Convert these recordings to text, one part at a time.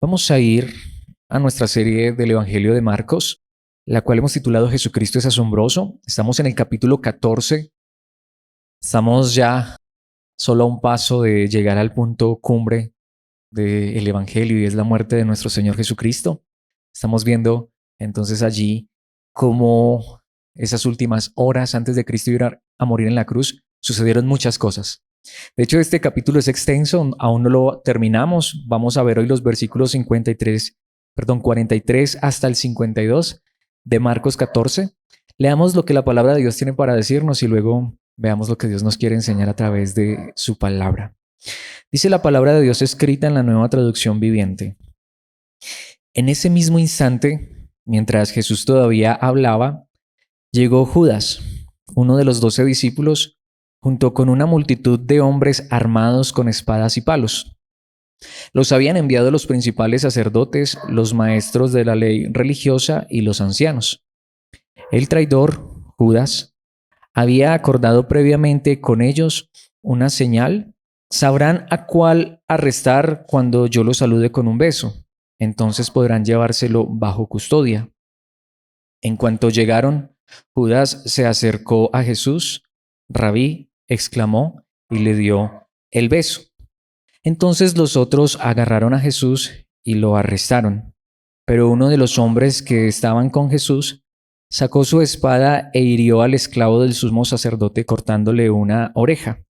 Vamos a ir a nuestra serie del Evangelio de Marcos, la cual hemos titulado Jesucristo es asombroso. Estamos en el capítulo 14. Estamos ya solo a un paso de llegar al punto cumbre del Evangelio y es la muerte de nuestro Señor Jesucristo. Estamos viendo entonces allí cómo esas últimas horas antes de Cristo ir a morir en la cruz sucedieron muchas cosas. De hecho, este capítulo es extenso, aún no lo terminamos. Vamos a ver hoy los versículos 43 hasta el 52 de Marcos 14. Leamos lo que la palabra de Dios tiene para decirnos y luego veamos lo que Dios nos quiere enseñar a través de su palabra. Dice la palabra de Dios escrita en la Nueva Traducción Viviente. En ese mismo instante, mientras Jesús todavía hablaba, llegó Judas, uno de los 12 discípulos, junto con una multitud de hombres armados con espadas y palos. Los habían enviado los principales sacerdotes, los maestros de la ley religiosa y los ancianos. El traidor, Judas, había acordado previamente con ellos una señal. Sabrán a cuál arrestar cuando yo los salude con un beso. Entonces podrán llevárselo bajo custodia. En cuanto llegaron, Judas se acercó a Jesús. Rabí, exclamó, y le dio el beso. Entonces los otros agarraron a Jesús y lo arrestaron. Pero uno de los hombres que estaban con Jesús sacó su espada e hirió al esclavo del sumo sacerdote cortándole una oreja.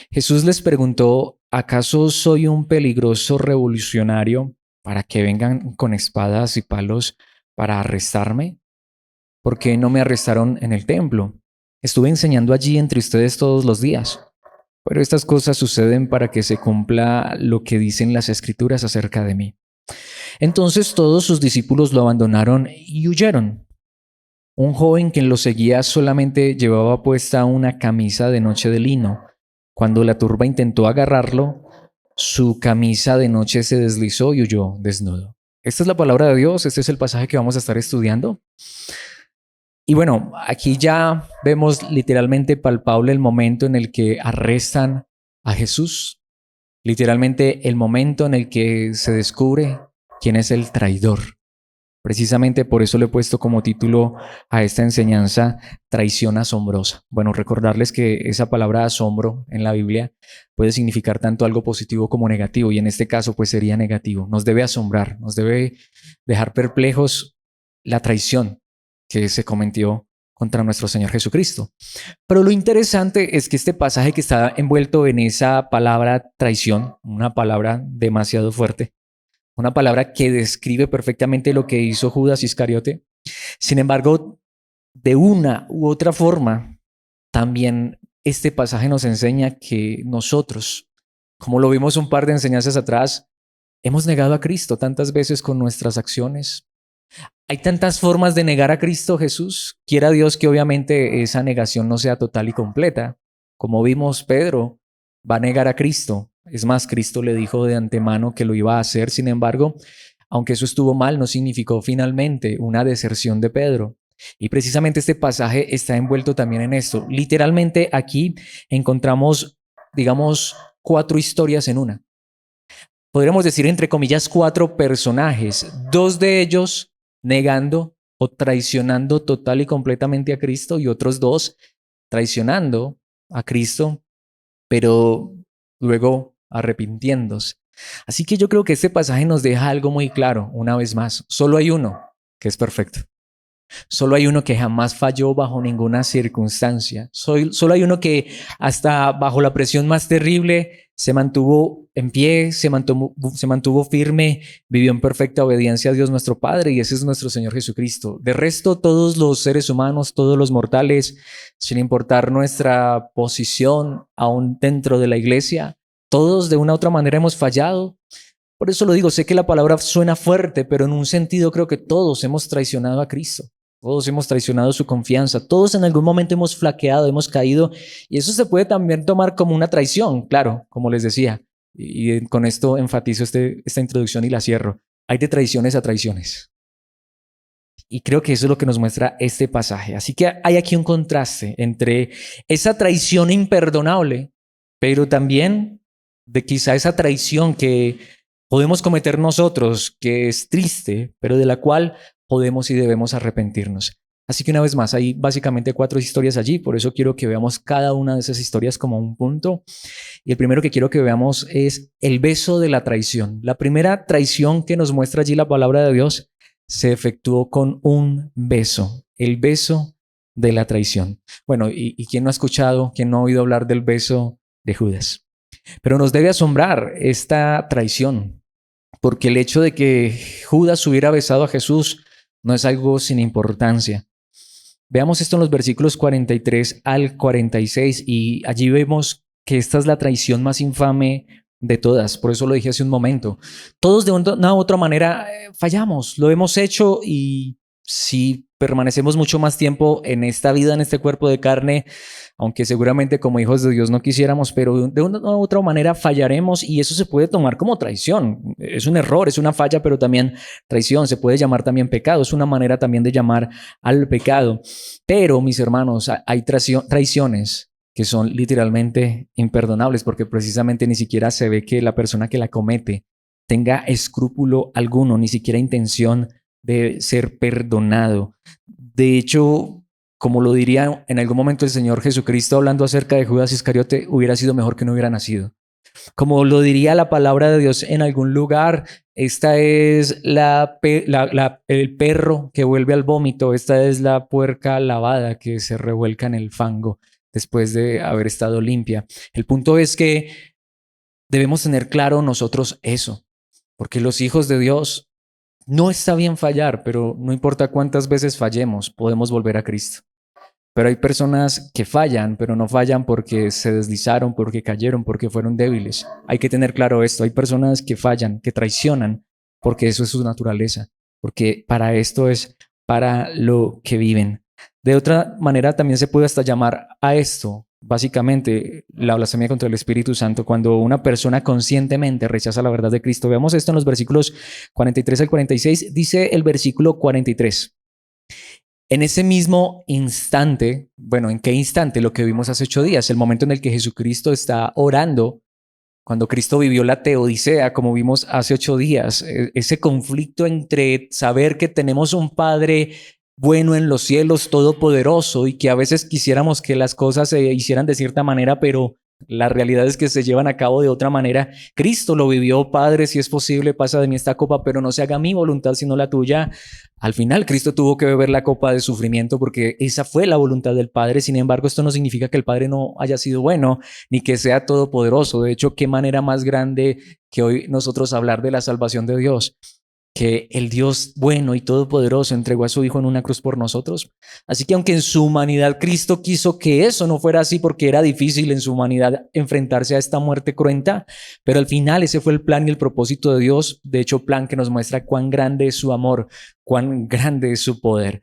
Jesús les preguntó, ¿acaso soy un peligroso revolucionario para que vengan con espadas y palos para arrestarme? ¿Por qué no me arrestaron en el templo? Estuve enseñando allí entre ustedes todos los días. Pero estas cosas suceden para que se cumpla lo que dicen las Escrituras acerca de mí. Entonces todos sus discípulos lo abandonaron y huyeron. Un joven que lo seguía solamente llevaba puesta una camisa de noche de lino. Cuando la turba intentó agarrarlo, su camisa de noche se deslizó y huyó desnudo. Esta es la palabra de Dios, este es el pasaje que vamos a estar estudiando. Y bueno, aquí ya vemos literalmente palpable el momento en el que arrestan a Jesús, literalmente el momento en el que se descubre quién es el traidor. Precisamente por eso le he puesto como título a esta enseñanza traición asombrosa. Bueno, recordarles que esa palabra asombro en la Biblia puede significar tanto algo positivo como negativo y en este caso pues sería negativo. Nos debe asombrar, nos debe dejar perplejos la traición que se cometió contra nuestro Señor Jesucristo. Pero lo interesante es que este pasaje que está envuelto en esa palabra traición, una palabra demasiado fuerte, una palabra que describe perfectamente lo que hizo Judas Iscariote. Sin embargo, de una u otra forma, también este pasaje nos enseña que nosotros, como lo vimos un par de enseñanzas atrás, hemos negado a Cristo tantas veces con nuestras acciones. Hay tantas formas de negar a Cristo Jesús. Quiera Dios que obviamente esa negación no sea total y completa. Como vimos, Pedro va a negar a Cristo. Es más, Cristo le dijo de antemano que lo iba a hacer. Sin embargo, aunque eso estuvo mal, no significó finalmente una deserción de Pedro. Y precisamente este pasaje está envuelto también en esto. Literalmente aquí encontramos, digamos, 4 historias en una. Podríamos decir, entre comillas, 4 personajes. 2 de ellos negando o traicionando total y completamente a Cristo y otros 2 traicionando a Cristo, pero luego arrepintiéndose. Así que yo creo que este pasaje nos deja algo muy claro, una vez más. Solo hay uno que es perfecto. Solo hay uno que jamás falló bajo ninguna circunstancia. Solo hay uno que hasta bajo la presión más terrible se mantuvo en pie, se mantuvo firme, vivió en perfecta obediencia a Dios nuestro Padre y ese es nuestro Señor Jesucristo. De resto, todos los seres humanos, todos los mortales, sin importar nuestra posición aún dentro de la iglesia, todos de una u otra manera hemos fallado. Por eso lo digo, sé que la palabra suena fuerte, pero en un sentido creo que todos hemos traicionado a Cristo. Todos hemos traicionado su confianza, todos en algún momento hemos flaqueado, hemos caído y eso se puede también tomar como una traición, claro, como les decía. Y con esto enfatizo esta introducción y la cierro. Hay de traiciones a traiciones. Y creo que eso es lo que nos muestra este pasaje. Así que hay aquí un contraste entre esa traición imperdonable, pero también de quizá esa traición que podemos cometer nosotros, que es triste, pero de la cual podemos y debemos arrepentirnos. Así que una vez más, hay básicamente 4 historias allí, por eso quiero que veamos cada una de esas historias como un punto. Y el primero que quiero que veamos es el beso de la traición. La primera traición que nos muestra allí la palabra de Dios se efectuó con un beso, el beso de la traición. Bueno, ¿y quién no ha escuchado, quién no ha oído hablar del beso de Judas? Pero nos debe asombrar esta traición, porque el hecho de que Judas hubiera besado a Jesús no es algo sin importancia. Veamos esto en los versículos 43 al 46 y allí vemos que esta es la traición más infame de todas. Por eso lo dije hace un momento. Todos de una u otra manera fallamos, lo hemos hecho y si permanecemos mucho más tiempo en esta vida, en este cuerpo de carne, aunque seguramente como hijos de Dios no quisiéramos, pero de una u otra manera fallaremos y eso se puede tomar como traición. Es un error, es una falla, pero también traición, se puede llamar también pecado, es una manera también de llamar al pecado. Pero, mis hermanos, hay traiciones que son literalmente imperdonables porque precisamente ni siquiera se ve que la persona que la comete tenga escrúpulo alguno, ni siquiera intención de ser perdonado. De hecho, como lo diría en algún momento el Señor Jesucristo hablando acerca de Judas Iscariote, hubiera sido mejor que no hubiera nacido. Como lo diría la palabra de Dios en algún lugar, esta es el perro que vuelve al vómito, esta es la puerca lavada que se revuelca en el fango después de haber estado limpia. El punto es que debemos tener claro nosotros eso, porque los hijos de Dios no está bien fallar, pero no importa cuántas veces fallemos, podemos volver a Cristo. Pero hay personas que fallan, pero no fallan porque se deslizaron, porque cayeron, porque fueron débiles. Hay que tener claro esto. Hay personas que fallan, que traicionan, porque eso es su naturaleza, porque para esto es para lo que viven. De otra manera, también se puede hasta llamar a esto, básicamente, la blasfemia contra el Espíritu Santo, cuando una persona conscientemente rechaza la verdad de Cristo. Veamos esto en los versículos 43 al 46. Dice el versículo 43. En ese mismo instante, bueno, ¿en qué instante? Lo que vimos hace 8 días, el momento en el que Jesucristo está orando, cuando Cristo vivió la teodicea, como vimos hace 8 días, ese conflicto entre saber que tenemos un Padre bueno en los cielos, todopoderoso, y que a veces quisiéramos que las cosas se hicieran de cierta manera, pero la realidad es que se llevan a cabo de otra manera. Cristo lo vivió: Padre, si es posible, pasa de mí esta copa, pero no se haga mi voluntad sino la tuya. Al final, Cristo tuvo que beber la copa de sufrimiento porque esa fue la voluntad del Padre. Sin embargo, esto no significa que el Padre no haya sido bueno ni que sea todopoderoso. De hecho, qué manera más grande que hoy nosotros hablar de la salvación de Dios, que el Dios bueno y todopoderoso entregó a su Hijo en una cruz por nosotros. Así que aunque en su humanidad Cristo quiso que eso no fuera así porque era difícil en su humanidad enfrentarse a esta muerte cruenta, pero al final ese fue el plan y el propósito de Dios. De hecho, plan que nos muestra cuán grande es su amor, cuán grande es su poder.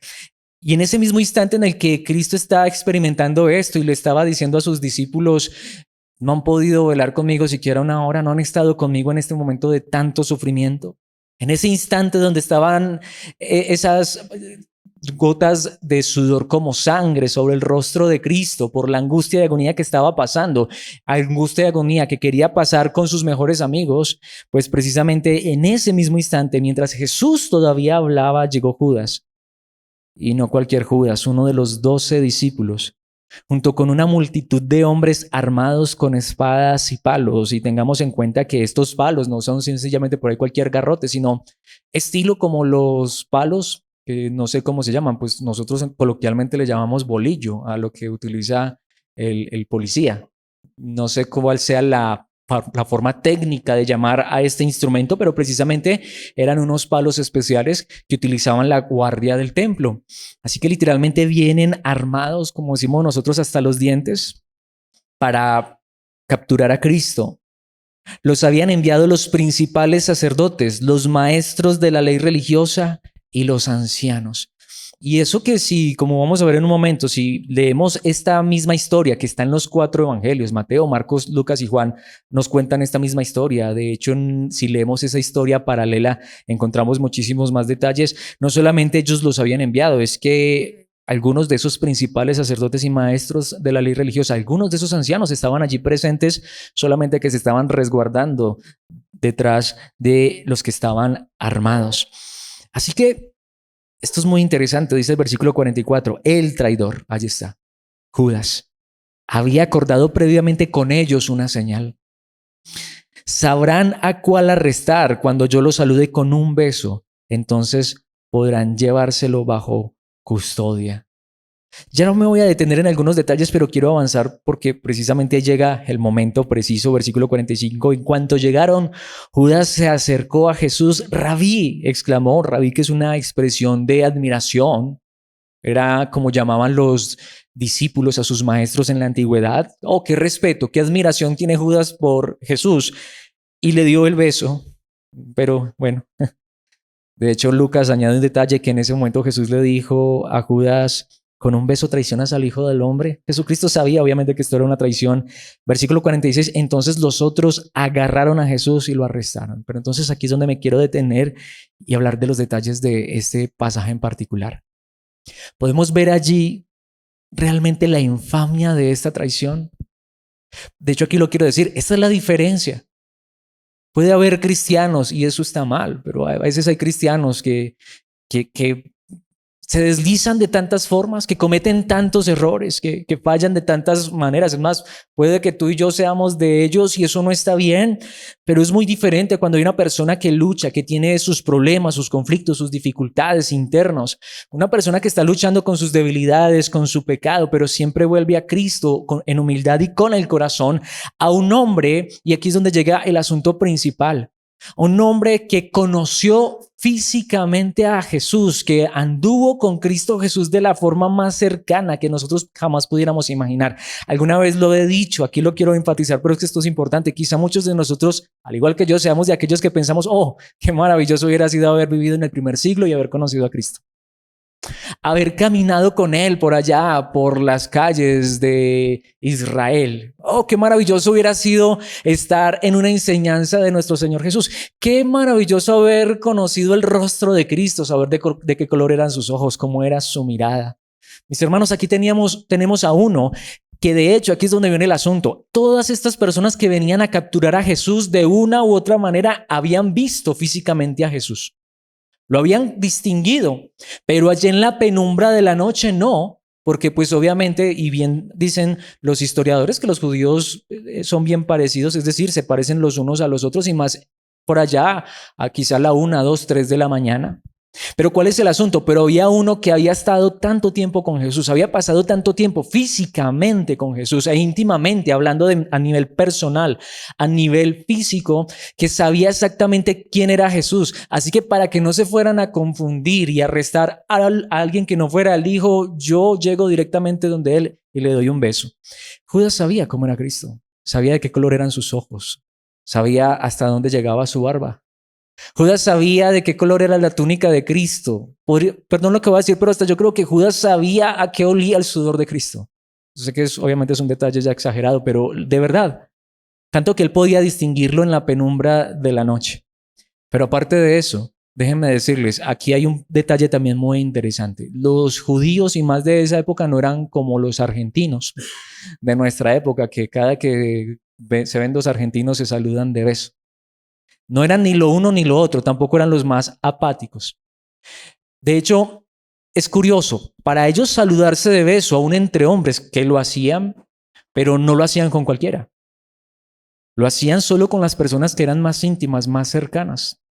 Y en ese mismo instante en el que Cristo está experimentando esto y le estaba diciendo a sus discípulos: no han podido velar conmigo siquiera una hora, no han estado conmigo en este momento de tanto sufrimiento. En ese instante donde estaban esas gotas de sudor como sangre sobre el rostro de Cristo por la angustia y agonía que estaba pasando, angustia y agonía que quería pasar con sus mejores amigos, pues precisamente en ese mismo instante, mientras Jesús todavía hablaba, llegó Judas. Y no cualquier Judas, uno de los 12 discípulos, junto con una multitud de hombres armados con espadas y palos. Y tengamos en cuenta que estos palos no son sencillamente por ahí cualquier garrote, sino estilo como los palos, que no sé cómo se llaman, pues nosotros coloquialmente le llamamos bolillo a lo que utiliza el policía. No sé cuál sea la forma técnica de llamar a este instrumento, pero precisamente eran unos palos especiales que utilizaban la guardia del templo. Así que literalmente vienen armados, como decimos nosotros, hasta los dientes para capturar a Cristo. Los habían enviado los principales sacerdotes, los maestros de la ley religiosa y los ancianos. Y eso que si, como vamos a ver en un momento, si leemos esta misma historia que está en los 4 evangelios, Mateo, Marcos, Lucas y Juan, nos cuentan esta misma historia. De hecho, si leemos esa historia paralela, encontramos muchísimos más detalles. No solamente ellos los habían enviado, es que algunos de esos principales sacerdotes y maestros de la ley religiosa, algunos de esos ancianos estaban allí presentes, solamente que se estaban resguardando detrás de los que estaban armados. Así que esto es muy interesante, dice el versículo 44, el traidor, allí está, Judas, había acordado previamente con ellos una señal. Sabrán a cuál arrestar cuando yo los salude con un beso, entonces podrán llevárselo bajo custodia. Ya no me voy a detener en algunos detalles, pero quiero avanzar porque precisamente llega el momento preciso, versículo 45. En cuanto llegaron, Judas se acercó a Jesús. Rabí, exclamó, Rabí, que es una expresión de admiración. Era como llamaban los discípulos a sus maestros en la antigüedad. Oh, qué respeto, qué admiración tiene Judas por Jesús. Y le dio el beso. Pero bueno, de hecho Lucas añade un detalle que en ese momento Jesús le dijo a Judas: con un beso traicionas al Hijo del Hombre. Jesucristo sabía obviamente que esto era una traición. Versículo 46, entonces los otros agarraron a Jesús y lo arrestaron. Pero entonces aquí es donde me quiero detener y hablar de los detalles de este pasaje en particular. Podemos ver allí realmente la infamia de esta traición. De hecho, aquí lo quiero decir, esta es la diferencia. Puede haber cristianos, y eso está mal, pero a veces hay cristianos que se deslizan de tantas formas, que cometen tantos errores, que fallan de tantas maneras. Es más, puede que tú y yo seamos de ellos y eso no está bien, pero es muy diferente cuando hay una persona que lucha, que tiene sus problemas, sus conflictos, sus dificultades internos. Una persona que está luchando con sus debilidades, con su pecado, pero siempre vuelve a Cristo en humildad y con el corazón, a un hombre, y aquí es donde llega el asunto principal. Un hombre que conoció físicamente a Jesús, que anduvo con Cristo Jesús de la forma más cercana que nosotros jamás pudiéramos imaginar. Alguna vez lo he dicho, aquí lo quiero enfatizar, pero es que esto es importante. Quizá muchos de nosotros, al igual que yo, seamos de aquellos que pensamos: oh, qué maravilloso hubiera sido haber vivido en el primer siglo y haber conocido a Cristo. Haber caminado con él por allá, por las calles de Israel. Oh, qué maravilloso hubiera sido estar en una enseñanza de nuestro Señor Jesús. Qué maravilloso haber conocido el rostro de Cristo, saber de qué color eran sus ojos, cómo era su mirada. Mis hermanos, aquí tenemos a uno que de hecho aquí es donde viene el asunto. Todas estas personas que venían a capturar a Jesús de una u otra manera habían visto físicamente a Jesús. Lo habían distinguido, pero allí en la penumbra de la noche no, porque pues obviamente, y bien dicen los historiadores, que los judíos son bien parecidos, es decir, se parecen los unos a los otros, y más por allá, a quizá la 1, 2, 3 de la mañana. Pero ¿cuál es el asunto? Pero había uno que había estado tanto tiempo con Jesús, había pasado tanto tiempo físicamente con Jesús e íntimamente, hablando a nivel personal, a nivel físico, que sabía exactamente quién era Jesús. Así que para que no se fueran a confundir y arrestar a alguien que no fuera, él dijo: yo llego directamente donde él y le doy un beso. Judas sabía cómo era Cristo, sabía de qué color eran sus ojos, sabía hasta dónde llegaba su barba. Judas sabía de qué color era la túnica de Cristo. Perdón lo que voy a decir, pero hasta yo creo que Judas sabía a qué olía el sudor de Cristo. Yo sé que obviamente es un detalle ya exagerado, pero de verdad, tanto que él podía distinguirlo en la penumbra de la noche. Pero aparte de eso, déjenme decirles, aquí hay un detalle también muy interesante. Los judíos y más de esa época no eran como los argentinos de nuestra época, que cada que se ven dos argentinos se saludan de beso. No eran ni lo uno ni lo otro, tampoco eran los más apáticos. De hecho, es curioso, para ellos saludarse de beso aún entre hombres, que lo hacían, pero no lo hacían con cualquiera. Lo hacían solo con las personas que eran más íntimas, más cercanas.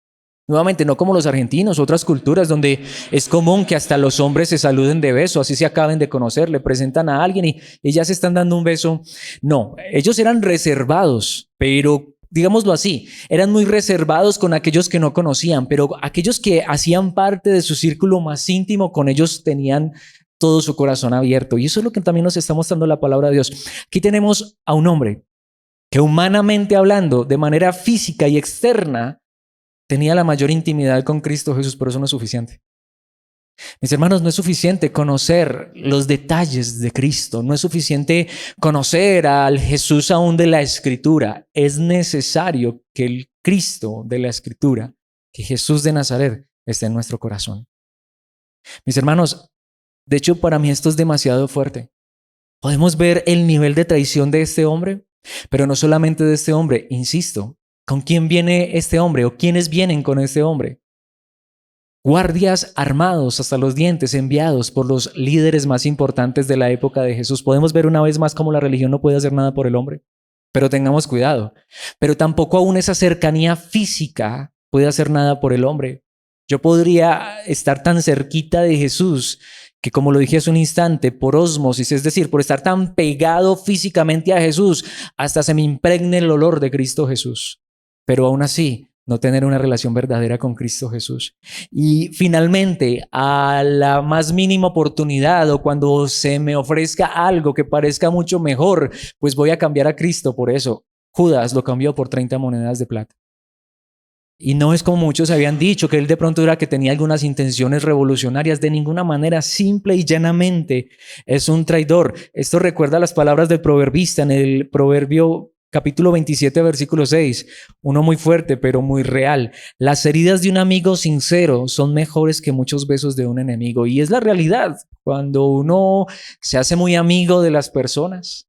Nuevamente, no como los argentinos, otras culturas donde es común que hasta los hombres se saluden de beso, así se acaben de conocer, le presentan a alguien y ya se están dando un beso. No, ellos eran reservados, pero digámoslo así, eran muy reservados con aquellos que no conocían, pero aquellos que hacían parte de su círculo más íntimo, con ellos tenían todo su corazón abierto. Y eso es lo que también nos está mostrando la palabra de Dios. Aquí tenemos a un hombre que, humanamente hablando, de manera física y externa, tenía la mayor intimidad con Cristo Jesús, pero eso no es suficiente. Mis hermanos, no es suficiente conocer los detalles de Cristo, no es suficiente conocer al Jesús aún de la Escritura. Es necesario que el Cristo de la Escritura, que Jesús de Nazaret, esté en nuestro corazón. Mis hermanos, de hecho para mí esto es demasiado fuerte. Podemos ver el nivel de traición de este hombre, pero no solamente de este hombre, insisto, ¿Con quién viene este hombre o quiénes vienen con este hombre? Guardias armados hasta los dientes, enviados por los líderes más importantes de la época de Jesús. Podemos ver una vez más cómo la religión no puede hacer nada por el hombre, pero tengamos cuidado. Pero tampoco aún esa cercanía física puede hacer nada por el hombre. Yo podría estar tan cerquita de Jesús que, como lo dije hace un instante, por ósmosis, es decir, por estar tan pegado físicamente a Jesús, hasta se me impregne el olor de Cristo Jesús. Pero aún así, no tener una relación verdadera con Cristo Jesús. Y finalmente, a la más mínima oportunidad o cuando se me ofrezca algo que parezca mucho mejor, pues voy a cambiar a Cristo por eso. Judas lo cambió por 30 monedas de plata. Y no es como muchos habían dicho, que él de pronto era que tenía algunas intenciones revolucionarias. De ninguna manera, simple y llanamente es un traidor. Esto recuerda las palabras del proverbista en el Proverbio capítulo 27, versículo 6, uno muy fuerte, pero muy real. Las heridas de un amigo sincero son mejores que muchos besos de un enemigo. Y es la realidad. Cuando uno se hace muy amigo de las personas,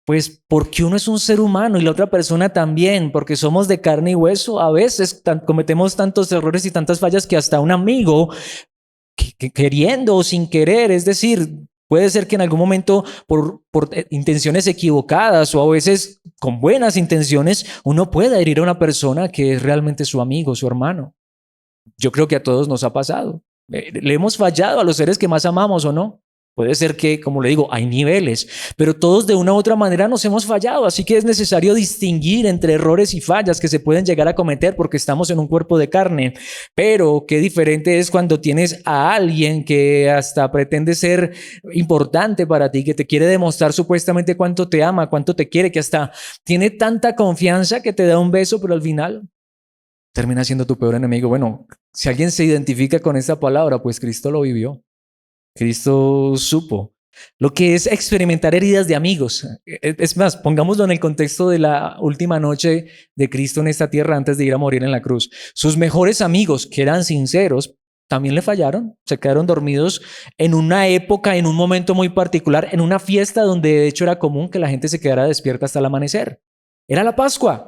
pues porque uno es un ser humano y la otra persona también, porque somos de carne y hueso, a veces cometemos tantos errores y tantas fallas que hasta un amigo, queriendo o sin querer, es decir, puede ser que en algún momento por intenciones equivocadas o a veces con buenas intenciones, uno pueda herir a una persona que es realmente su amigo, su hermano. Yo creo que a todos nos ha pasado. Le hemos fallado a los seres que más amamos, ¿o no? Puede ser que, como le digo, hay niveles, pero todos de una u otra manera nos hemos fallado, así que es necesario distinguir entre errores y fallas que se pueden llegar a cometer porque estamos en un cuerpo de carne. Pero qué diferente es cuando tienes a alguien que hasta pretende ser importante para ti, que te quiere demostrar supuestamente cuánto te ama, cuánto te quiere, que hasta tiene tanta confianza que te da un beso, pero al final termina siendo tu peor enemigo. Bueno, si alguien se identifica con esta palabra, pues Cristo lo vivió. Cristo supo lo que es experimentar heridas de amigos. Es más, pongámoslo en el contexto de la última noche de Cristo en esta tierra antes de ir a morir en la cruz. Sus mejores amigos, que eran sinceros, también le fallaron, se quedaron dormidos en una época, en un momento muy particular, en una fiesta donde de hecho era común que la gente se quedara despierta hasta el amanecer. Era la Pascua.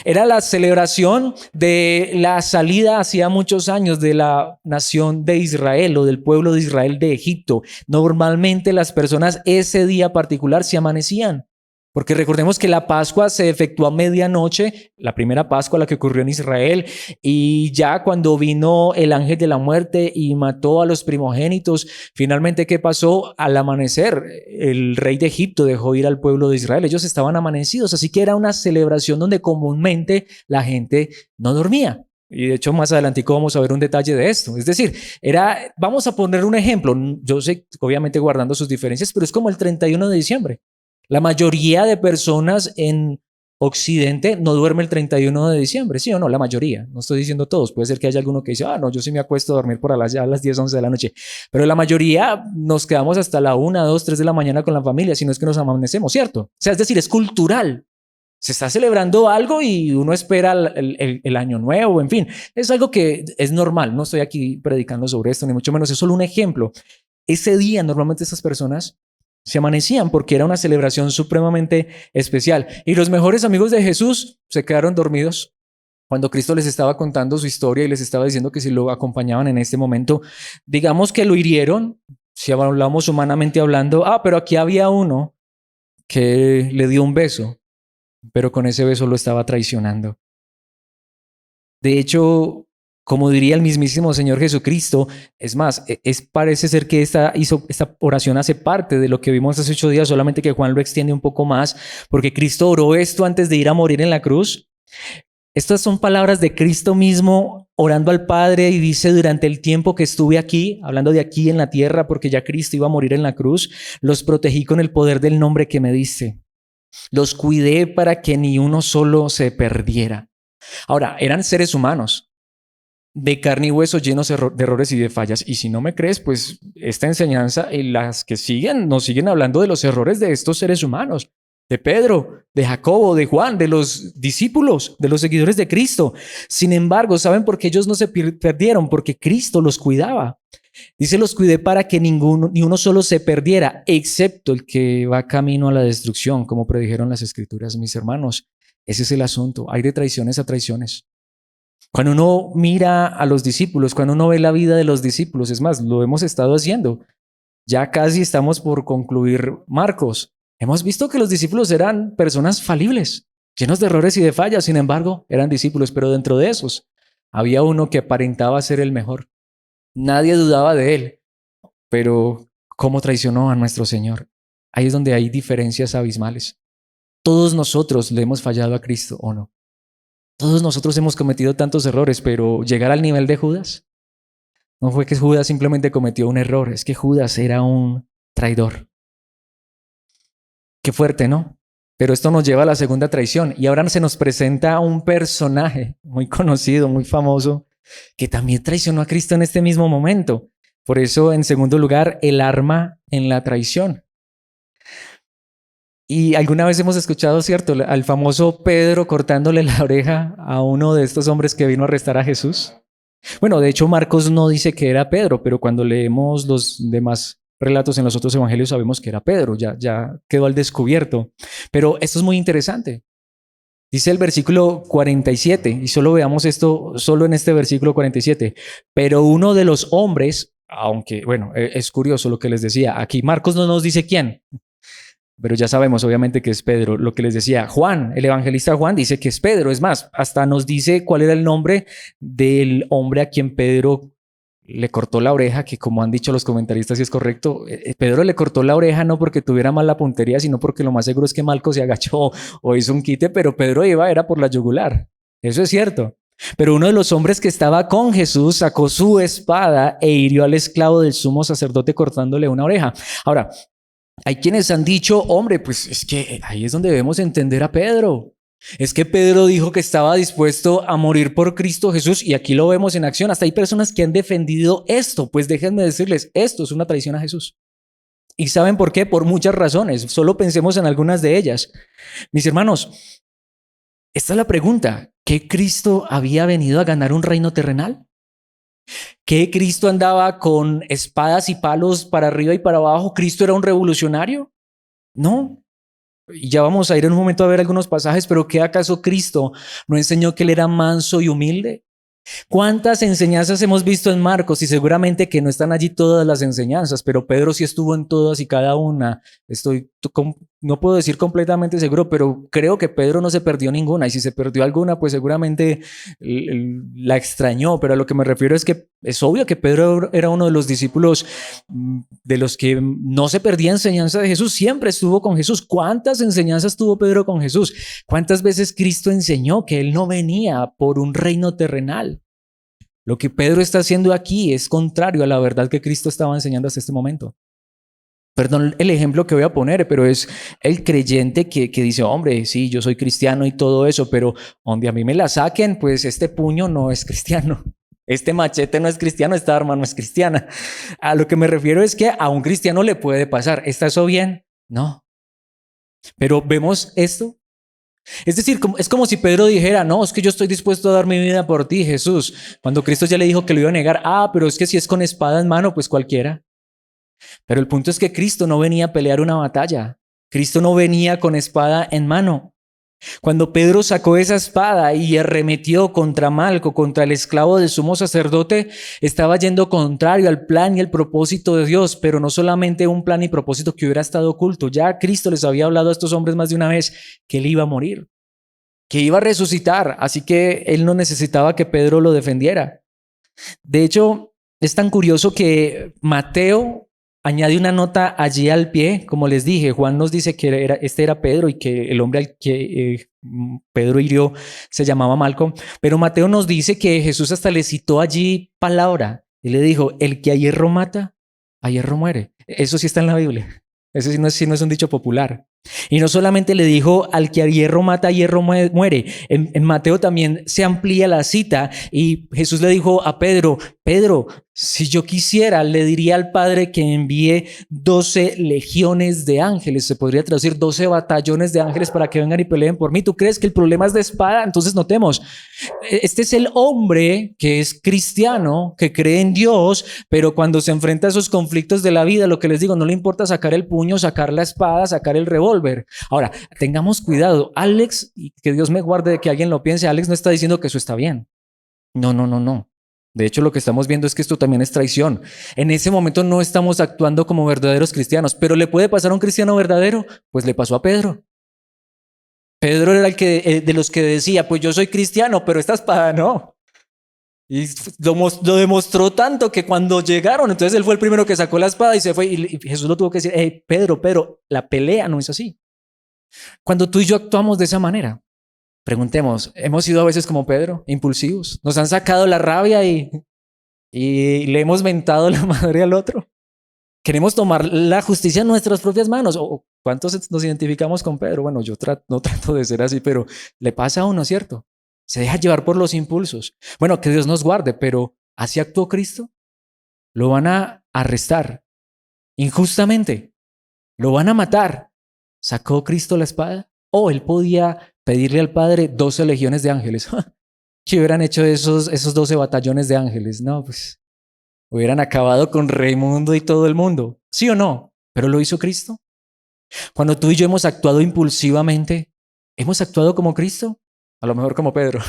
Era la celebración de la salida hacía muchos años de la nación de Israel o del pueblo de Israel de Egipto. Normalmente las personas ese día particular se amanecían, porque recordemos que la Pascua se efectuó a medianoche, la primera Pascua, la que ocurrió en Israel, y ya cuando vino el ángel de la muerte y mató a los primogénitos, finalmente, ¿qué pasó? Al amanecer, el rey de Egipto dejó ir al pueblo de Israel. Ellos estaban amanecidos, así que era una celebración donde comúnmente la gente no dormía. Y de hecho, más adelante vamos a ver un detalle de esto. Es decir, vamos a poner un ejemplo. Yo sé, obviamente guardando sus diferencias, pero es como el 31 de diciembre. La mayoría de personas en Occidente no duerme el 31 de diciembre, ¿sí o no? La mayoría, no estoy diciendo todos, puede ser que haya alguno que dice, no, yo sí me acuesto a dormir por a las 10, 11 de la noche, pero la mayoría nos quedamos hasta la 1, 2, 3 de la mañana con la familia, si no es que nos amanecemos, ¿cierto? O sea, es decir, es cultural. Se está celebrando algo y uno espera el año nuevo, en fin, es algo que es normal, no estoy aquí predicando sobre esto, ni mucho menos, es solo un ejemplo. Ese día normalmente estas personas se amanecían porque era una celebración supremamente especial. Y los mejores amigos de Jesús se quedaron dormidos cuando Cristo les estaba contando su historia y les estaba diciendo que si lo acompañaban en este momento, digamos que lo hirieron, si hablamos humanamente hablando, pero aquí había uno que le dio un beso, pero con ese beso lo estaba traicionando. De hecho, como diría el mismísimo Señor Jesucristo, es más, parece ser que esta oración hace parte de lo que vimos hace 8 días, solamente que Juan lo extiende un poco más, porque Cristo oró esto antes de ir a morir en la cruz. Estas son palabras de Cristo mismo orando al Padre y dice, durante el tiempo que estuve aquí, hablando de aquí en la tierra, porque ya Cristo iba a morir en la cruz, los protegí con el poder del nombre que me diste. Los cuidé para que ni uno solo se perdiera. Ahora, eran seres humanos, de carne y hueso, llenos de errores y de fallas. Y si no me crees, pues esta enseñanza y las que siguen nos siguen hablando de los errores de estos seres humanos, de Pedro, de Jacobo, de Juan, de los discípulos, de los seguidores de Cristo. Sin embargo, ¿saben por qué ellos no se perdieron? Porque Cristo los cuidaba. Dice, los cuidé para que ni uno solo se perdiera, excepto el que va camino a la destrucción, como predijeron las Escrituras, mis hermanos. Ese es el asunto. Hay de traiciones a traiciones. Cuando uno mira a los discípulos, cuando uno ve la vida de los discípulos, es más, lo hemos estado haciendo. Ya casi estamos por concluir Marcos. Hemos visto que los discípulos eran personas falibles, llenos de errores y de fallas. Sin embargo, eran discípulos, pero dentro de esos había uno que aparentaba ser el mejor. Nadie dudaba de él, pero ¿cómo traicionó a nuestro Señor? Ahí es donde hay diferencias abismales. Todos nosotros le hemos fallado a Cristo, ¿o no? Todos nosotros hemos cometido tantos errores, pero llegar al nivel de Judas, no fue que Judas simplemente cometió un error, es que Judas era un traidor. Qué fuerte, ¿no? Pero esto nos lleva a la segunda traición y ahora se nos presenta un personaje muy conocido, muy famoso, que también traicionó a Cristo en este mismo momento. Por eso, en segundo lugar, el arma en la traición. Y alguna vez hemos escuchado, ¿cierto?, al famoso Pedro cortándole la oreja a uno de estos hombres que vino a arrestar a Jesús. Bueno, de hecho, Marcos no dice que era Pedro, pero cuando leemos los demás relatos en los otros evangelios sabemos que era Pedro, ya quedó al descubierto. Pero esto es muy interesante. Dice el versículo 47, y solo veamos esto, solo en este versículo 47. Pero uno de los hombres, aunque, bueno, es curioso lo que les decía, aquí Marcos no nos dice quién, pero ya sabemos obviamente que es Pedro. Lo que les decía, Juan, el evangelista Juan dice que es Pedro. Es más, hasta nos dice cuál era el nombre del hombre a quien Pedro le cortó la oreja, que como han dicho los comentaristas, si es correcto, Pedro le cortó la oreja no porque tuviera mala puntería, sino porque lo más seguro es que Malco se agachó o hizo un quite, pero Pedro era por la yugular. Eso es cierto. Pero uno de los hombres que estaba con Jesús sacó su espada e hirió al esclavo del sumo sacerdote cortándole una oreja. Ahora, hay quienes han dicho, hombre, pues es que ahí es donde debemos entender a Pedro. Es que Pedro dijo que estaba dispuesto a morir por Cristo Jesús y aquí lo vemos en acción. Hasta hay personas que han defendido esto. Pues déjenme decirles, esto es una traición a Jesús. ¿Y saben por qué? Por muchas razones. Solo pensemos en algunas de ellas. Mis hermanos, esta es la pregunta. ¿Qué Cristo había venido a ganar un reino terrenal? ¿Que Cristo andaba con espadas y palos para arriba y para abajo? ¿Cristo era un revolucionario? No. Y ya vamos a ir en un momento a ver algunos pasajes, pero ¿qué acaso Cristo no enseñó que él era manso y humilde? ¿Cuántas enseñanzas hemos visto en Marcos? Y seguramente que no están allí todas las enseñanzas, pero Pedro sí estuvo en todas y cada una. No puedo decir completamente seguro, pero creo que Pedro no se perdió ninguna. Y si se perdió alguna, pues seguramente la extrañó. Pero a lo que me refiero es que es obvio que Pedro era uno de los discípulos de los que no se perdía enseñanza de Jesús. Siempre estuvo con Jesús. ¿Cuántas enseñanzas tuvo Pedro con Jesús? ¿Cuántas veces Cristo enseñó que él no venía por un reino terrenal? Lo que Pedro está haciendo aquí es contrario a la verdad que Cristo estaba enseñando hasta este momento. Perdón el ejemplo que voy a poner, pero es el creyente que dice, hombre, sí, yo soy cristiano y todo eso, pero donde a mí me la saquen, pues este puño no es cristiano. Este machete no es cristiano, esta arma no es cristiana. A lo que me refiero es que a un cristiano le puede pasar. ¿Está eso bien? No. Pero vemos esto. Es decir, es como si Pedro dijera, no, es que yo estoy dispuesto a dar mi vida por ti, Jesús. Cuando Cristo ya le dijo que lo iba a negar, pero es que si es con espada en mano, pues cualquiera. Pero el punto es que Cristo no venía a pelear una batalla. Cristo no venía con espada en mano. Cuando Pedro sacó esa espada y arremetió contra Malco, contra el esclavo del sumo sacerdote, estaba yendo contrario al plan y el propósito de Dios, pero no solamente un plan y propósito que hubiera estado oculto. Ya Cristo les había hablado a estos hombres más de una vez que él iba a morir, que iba a resucitar, así que él no necesitaba que Pedro lo defendiera. De hecho, es tan curioso que Mateo añade una nota allí al pie. Como les dije, Juan nos dice que este era Pedro y que el hombre al que Pedro hirió se llamaba Malco. Pero Mateo nos dice que Jesús hasta le citó allí palabra y le dijo, el que a hierro mata, a hierro muere. Eso sí está en la Biblia. Eso sí no es un dicho popular. Y no solamente le dijo al que a hierro mata, a hierro muere. En Mateo también se amplía la cita y Jesús le dijo a Pedro, Pedro, si yo quisiera, le diría al Padre que envíe 12 legiones de ángeles. Se podría traducir 12 batallones de ángeles para que vengan y peleen por mí. ¿Tú crees que el problema es de espada? Entonces notemos, este es el hombre que es cristiano, que cree en Dios, pero cuando se enfrenta a esos conflictos de la vida, lo que les digo, no le importa sacar el puño, sacar la espada, sacar el revólver. revólver. Ahora, tengamos cuidado. Alex, y que Dios me guarde de que alguien lo piense, Alex no está diciendo que eso está bien. No, no, no, no. De hecho, lo que estamos viendo es que esto también es traición. En ese momento no estamos actuando como verdaderos cristianos, pero ¿le puede pasar a un cristiano verdadero? Pues le pasó a Pedro. Pedro era el que, de los que decía, pues yo soy cristiano, pero esta espada no. Y lo demostró tanto que cuando llegaron, entonces él fue el primero que sacó la espada y se fue. Y Jesús lo tuvo que decir, hey, Pedro, la pelea no es así. Cuando tú y yo actuamos de esa manera, preguntemos, ¿hemos sido a veces como Pedro, impulsivos? ¿Nos han sacado la rabia y le hemos mentado la madre al otro? ¿Queremos tomar la justicia en nuestras propias manos? ¿O cuántos nos identificamos con Pedro? Bueno, yo no trato de ser así, pero le pasa a uno, ¿cierto? Se deja llevar por los impulsos. Bueno, que Dios nos guarde, pero ¿así actuó Cristo? Lo van a arrestar injustamente, lo van a matar. ¿Sacó Cristo la espada? ¿O él podía pedirle al Padre 12 legiones de ángeles? ¿Qué hubieran hecho esos 12 batallones de ángeles? No, pues hubieran acabado con Raimundo y todo el mundo. ¿Sí o no? Pero lo hizo Cristo. Cuando tú y yo hemos actuado impulsivamente, ¿hemos actuado como Cristo? A lo mejor como Pedro.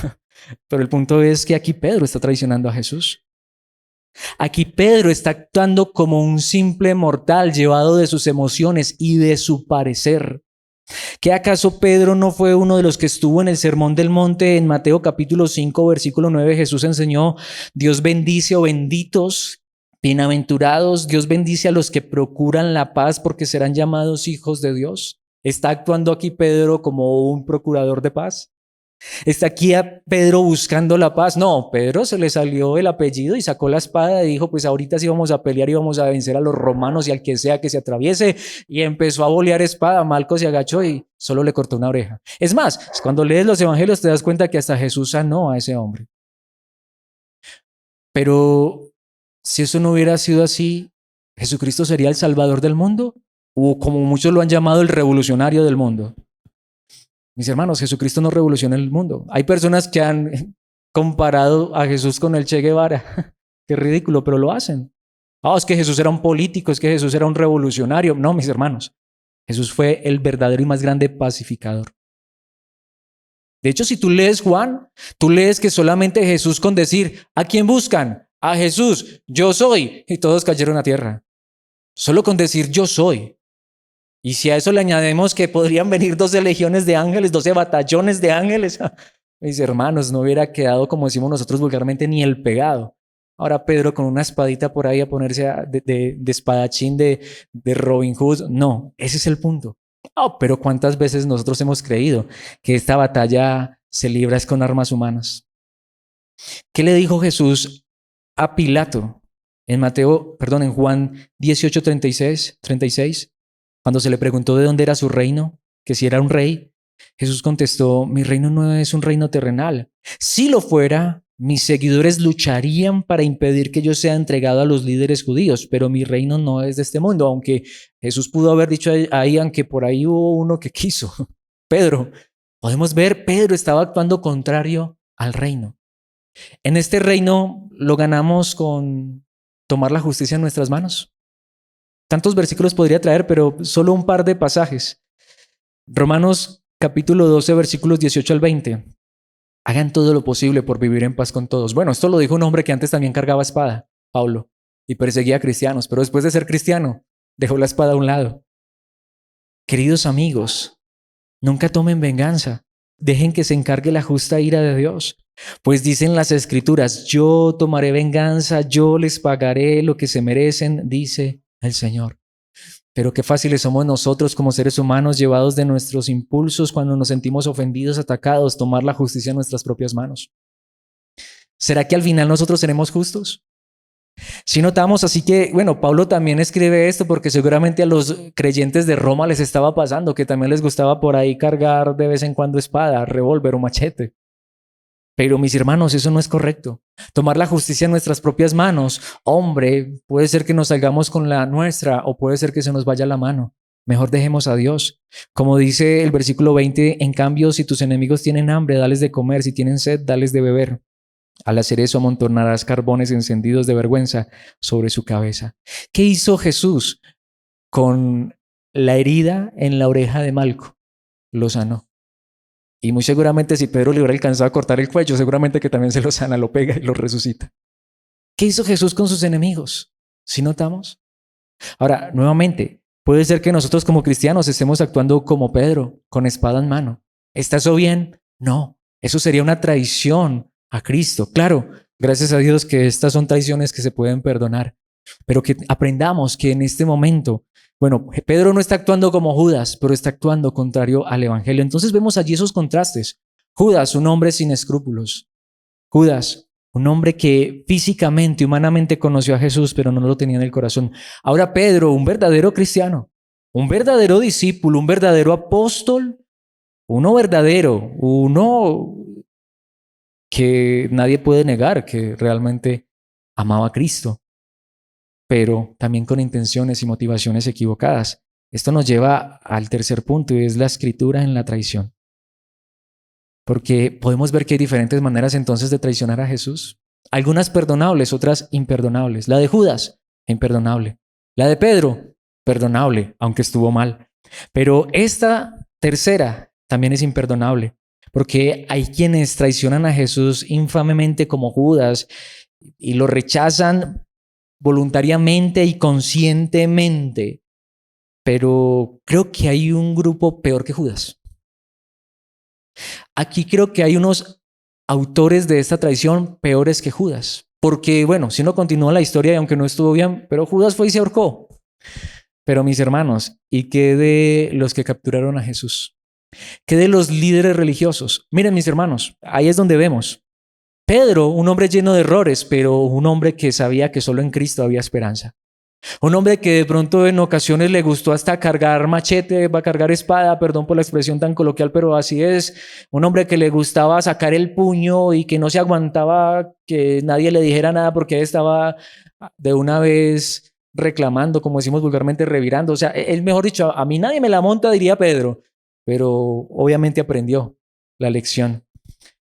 Pero el punto es que aquí Pedro está traicionando a Jesús. Aquí Pedro está actuando como un simple mortal llevado de sus emociones y de su parecer. ¿Qué acaso Pedro no fue uno de los que estuvo en el Sermón del Monte en Mateo capítulo 5, versículo 9? Jesús enseñó, Dios bendice o benditos, bienaventurados, Dios bendice a los que procuran la paz porque serán llamados hijos de Dios. ¿Está actuando aquí Pedro como un procurador de paz? ¿Está aquí a Pedro buscando la paz? No, Pedro se le salió el apellido y sacó la espada y dijo, pues ahorita sí vamos a pelear y vamos a vencer a los romanos y al que sea que se atraviese. Y empezó a bolear espada. Malco se agachó y solo le cortó una oreja. Es más, cuando lees los evangelios te das cuenta que hasta Jesús sanó a ese hombre. Pero si eso no hubiera sido así, ¿Jesucristo sería el salvador del mundo? O como muchos lo han llamado, el revolucionario del mundo. Mis hermanos, Jesucristo no revoluciona el mundo. Hay personas que han comparado a Jesús con el Che Guevara. Qué ridículo, pero lo hacen. Oh, es que Jesús era un político, es que Jesús era un revolucionario. No, mis hermanos. Jesús fue el verdadero y más grande pacificador. De hecho, si tú lees Juan, tú lees que solamente Jesús con decir, ¿a quién buscan? A Jesús, yo soy. Y todos cayeron a tierra. Solo con decir yo soy. Y si a eso le añadimos que podrían venir 12 legiones de ángeles, 12 batallones de ángeles, mis hermanos, no hubiera quedado, como decimos nosotros vulgarmente, ni el pegado. Ahora Pedro con una espadita por ahí a ponerse de espadachín de Robin Hood. No, ese es el punto. Oh, pero ¿cuántas veces nosotros hemos creído que esta batalla se libra es con armas humanas? ¿Qué le dijo Jesús a Pilato en Juan 18, 36? Cuando se le preguntó de dónde era su reino, que si era un rey, Jesús contestó, mi reino no es un reino terrenal. Si lo fuera, mis seguidores lucharían para impedir que yo sea entregado a los líderes judíos, pero mi reino no es de este mundo, aunque Jesús pudo haber dicho ahí, aunque por ahí hubo uno que quiso, Pedro. Podemos ver, Pedro estaba actuando contrario al reino. En este reino lo ganamos con tomar la justicia en nuestras manos. Tantos versículos podría traer, pero solo un par de pasajes. Romanos capítulo 12, versículos 18 al 20. Hagan todo lo posible por vivir en paz con todos. Bueno, esto lo dijo un hombre que antes también cargaba espada, Pablo, y perseguía a cristianos, pero después de ser cristiano, dejó la espada a un lado. Queridos amigos, nunca tomen venganza. Dejen que se encargue la justa ira de Dios. Pues dicen las escrituras, yo tomaré venganza, yo les pagaré lo que se merecen, dice el Señor. Pero qué fáciles somos nosotros como seres humanos llevados de nuestros impulsos cuando nos sentimos ofendidos, atacados, tomar la justicia en nuestras propias manos. ¿Será que al final nosotros seremos justos? Si notamos, así que, bueno, Pablo también escribe esto porque seguramente a los creyentes de Roma les estaba pasando, que también les gustaba por ahí cargar de vez en cuando espada, revólver o machete. Pero mis hermanos, eso no es correcto. Tomar la justicia en nuestras propias manos, hombre, puede ser que nos salgamos con la nuestra o puede ser que se nos vaya la mano. Mejor dejemos a Dios. Como dice el versículo 20, en cambio, si tus enemigos tienen hambre, dales de comer, si tienen sed, dales de beber. Al hacer eso, amontonarás carbones encendidos de vergüenza sobre su cabeza. ¿Qué hizo Jesús con la herida en la oreja de Malco lo sanó. Y muy seguramente si Pedro le hubiera alcanzado a cortar el cuello, seguramente que también se lo sana, lo pega y lo resucita. ¿Qué hizo Jesús con sus enemigos? ¿Sí notamos? Ahora, nuevamente, puede ser que nosotros como cristianos estemos actuando como Pedro, con espada en mano. ¿Está eso bien? No, eso sería una traición a Cristo. Claro, gracias a Dios que estas son traiciones que se pueden perdonar, pero que aprendamos que en este momento, bueno, Pedro no está actuando como Judas, pero está actuando contrario al Evangelio. Entonces vemos allí esos contrastes. Judas, un hombre sin escrúpulos. Judas, un hombre que físicamente, humanamente conoció a Jesús, pero no lo tenía en el corazón. Ahora Pedro, un verdadero cristiano, un verdadero discípulo, un verdadero apóstol, uno verdadero, uno que nadie puede negar que realmente amaba a Cristo, pero también con intenciones y motivaciones equivocadas. Esto nos lleva al tercer punto y es la escritura en la traición. Porque podemos ver que hay diferentes maneras entonces de traicionar a Jesús. Algunas perdonables, otras imperdonables. La de Judas, imperdonable. La de Pedro, perdonable, aunque estuvo mal. Pero esta tercera también es imperdonable, porque hay quienes traicionan a Jesús infamemente como Judas y lo rechazan voluntariamente y conscientemente. Pero creo que hay un grupo peor que Judas. Aquí creo que hay unos autores de esta traición peores que Judas. Porque, bueno, si uno continúa la historia, y aunque no estuvo bien, pero Judas fue y se ahorcó. Pero mis hermanos, ¿y qué de los que capturaron a Jesús? ¿Qué de los líderes religiosos? Miren, mis hermanos, ahí es donde vemos. Pedro, un hombre lleno de errores, pero un hombre que sabía que solo en Cristo había esperanza. Un hombre que de pronto en ocasiones le gustó hasta cargar machete, va a cargar espada, perdón por la expresión tan coloquial, pero así es. Un hombre que le gustaba sacar el puño y que no se aguantaba que nadie le dijera nada porque él estaba de una vez reclamando, como decimos vulgarmente, revirando. O sea, él, mejor dicho, a mí nadie me la monta, diría Pedro, pero obviamente aprendió la lección.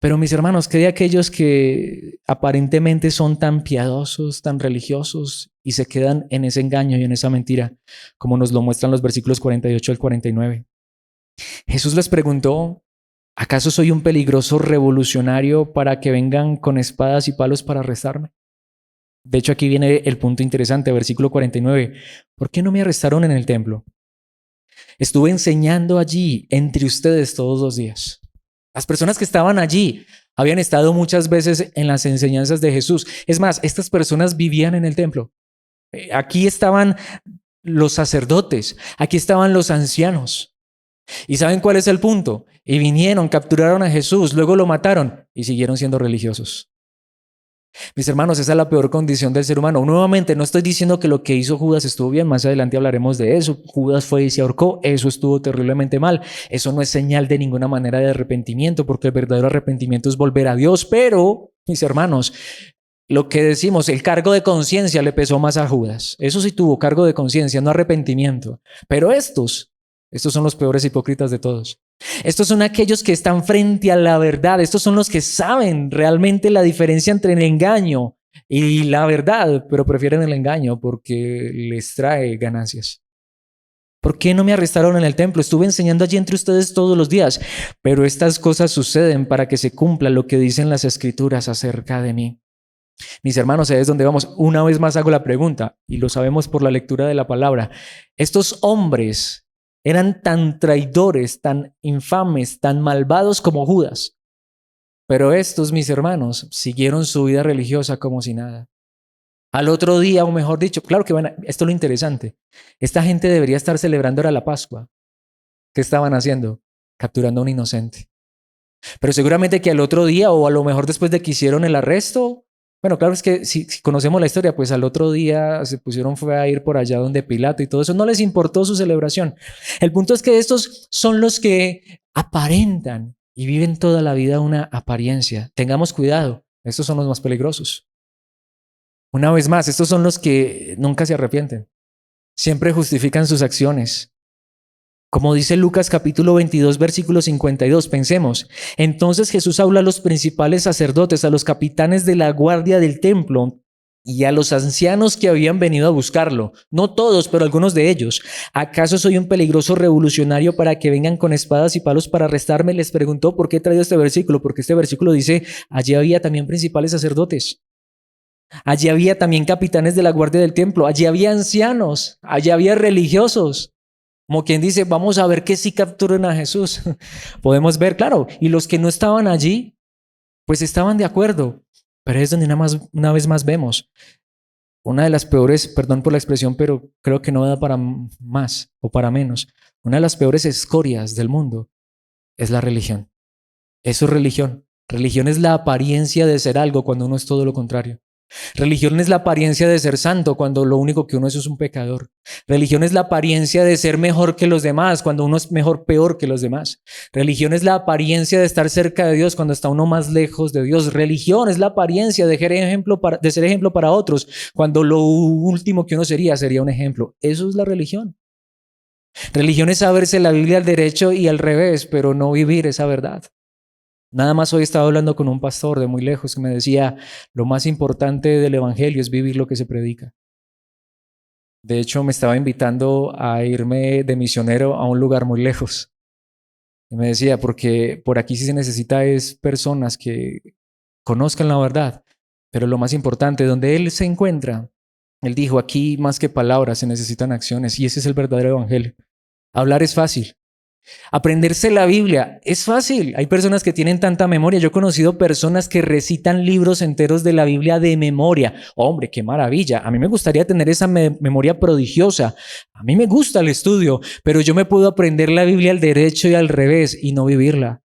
Pero mis hermanos, ¿qué de aquellos que aparentemente son tan piadosos, tan religiosos y se quedan en ese engaño y en esa mentira, como nos lo muestran los versículos 48 al 49? Jesús les preguntó, ¿acaso soy un peligroso revolucionario para que vengan con espadas y palos para arrestarme? De hecho, aquí viene el punto interesante, versículo 49. ¿Por qué no me arrestaron en el templo? Estuve enseñando allí entre ustedes todos los días. Las personas que estaban allí habían estado muchas veces en las enseñanzas de Jesús. Es más, estas personas vivían en el templo. Aquí estaban los sacerdotes, aquí estaban los ancianos. ¿Y saben cuál es el punto? Y vinieron, capturaron a Jesús, luego lo mataron y siguieron siendo religiosos. Mis hermanos, esa es la peor condición del ser humano. Nuevamente, no estoy diciendo que lo que hizo Judas estuvo bien, más adelante hablaremos de eso. Judas fue y se ahorcó, eso estuvo terriblemente mal. Eso no es señal de ninguna manera de arrepentimiento, porque el verdadero arrepentimiento es volver a Dios. Pero, mis hermanos, lo que decimos, el cargo de conciencia le pesó más a Judas. Eso sí tuvo cargo de conciencia, no arrepentimiento. Pero estos son los peores hipócritas de todos. Estos son aquellos que están frente a la verdad. Estos son los que saben realmente la diferencia entre el engaño y la verdad, pero prefieren el engaño porque les trae ganancias. ¿Por qué no me arrestaron en el templo? Estuve enseñando allí entre ustedes todos los días, pero estas cosas suceden para que se cumpla lo que dicen las escrituras acerca de mí. Mis hermanos, ahí es donde vamos. Una vez más hago la pregunta, y lo sabemos por la lectura de la palabra. Estos hombres eran tan traidores, tan infames, tan malvados como Judas. Pero estos, mis hermanos, siguieron su vida religiosa como si nada. Al otro día, o mejor dicho, claro que esto es lo interesante. Esta gente debería estar celebrando ahora la Pascua. ¿Qué estaban haciendo? Capturando a un inocente. Pero seguramente que al otro día, o a lo mejor después de que hicieron el arresto, bueno, claro es que si conocemos la historia, pues al otro día se pusieron fue a ir por allá donde Pilato y todo eso, no les importó su celebración. El punto es que estos son los que aparentan y viven toda la vida una apariencia. Tengamos cuidado, estos son los más peligrosos. Una vez más, estos son los que nunca se arrepienten. Siempre justifican sus acciones. Como dice Lucas capítulo 22, versículo 52, pensemos. Entonces Jesús habla a los principales sacerdotes, a los capitanes de la guardia del templo y a los ancianos que habían venido a buscarlo, no todos, pero algunos de ellos: ¿acaso soy un peligroso revolucionario para que vengan con espadas y palos para arrestarme? Les preguntó. ¿Por qué he traído este versículo? Porque este versículo dice: allí había también principales sacerdotes, allí había también capitanes de la guardia del templo, allí había ancianos, allí había religiosos. Como quien dice, vamos a ver que sí capturen a Jesús. Podemos ver, claro, y los que no estaban allí, pues estaban de acuerdo. Pero es donde una vez más vemos una de las peores, perdón por la expresión, pero creo que no da para más o para menos. Una de las peores escorias del mundo es la religión. Eso es religión. Religión es la apariencia de ser algo cuando uno es todo lo contrario. Religión es la apariencia de ser santo cuando lo único que uno es un pecador. Religión es la apariencia de ser mejor que los demás cuando uno es peor que los demás. Religión es la apariencia de estar cerca de Dios cuando está uno más lejos de Dios. Religión es la apariencia de ser ejemplo para otros cuando lo último que uno sería un ejemplo. Eso es la religión. Religión es saberse la Biblia al derecho y al revés, pero no vivir esa verdad. Nada más hoy estaba hablando con un pastor de muy lejos que me decía: lo más importante del evangelio es vivir lo que se predica. De hecho, me estaba invitando a irme de misionero a un lugar muy lejos. Y me decía, porque por aquí sí se necesita es personas que conozcan la verdad, pero lo más importante, donde él se encuentra, él dijo: aquí más que palabras se necesitan acciones, y ese es el verdadero evangelio. Hablar es fácil. Aprenderse la Biblia es fácil. Hay personas que tienen tanta memoria. Yo he conocido personas que recitan libros enteros de la Biblia de memoria. Hombre, qué maravilla. A mí me gustaría tener esa memoria prodigiosa. A mí me gusta el estudio, pero yo me puedo aprender la Biblia al derecho y al revés y no vivirla.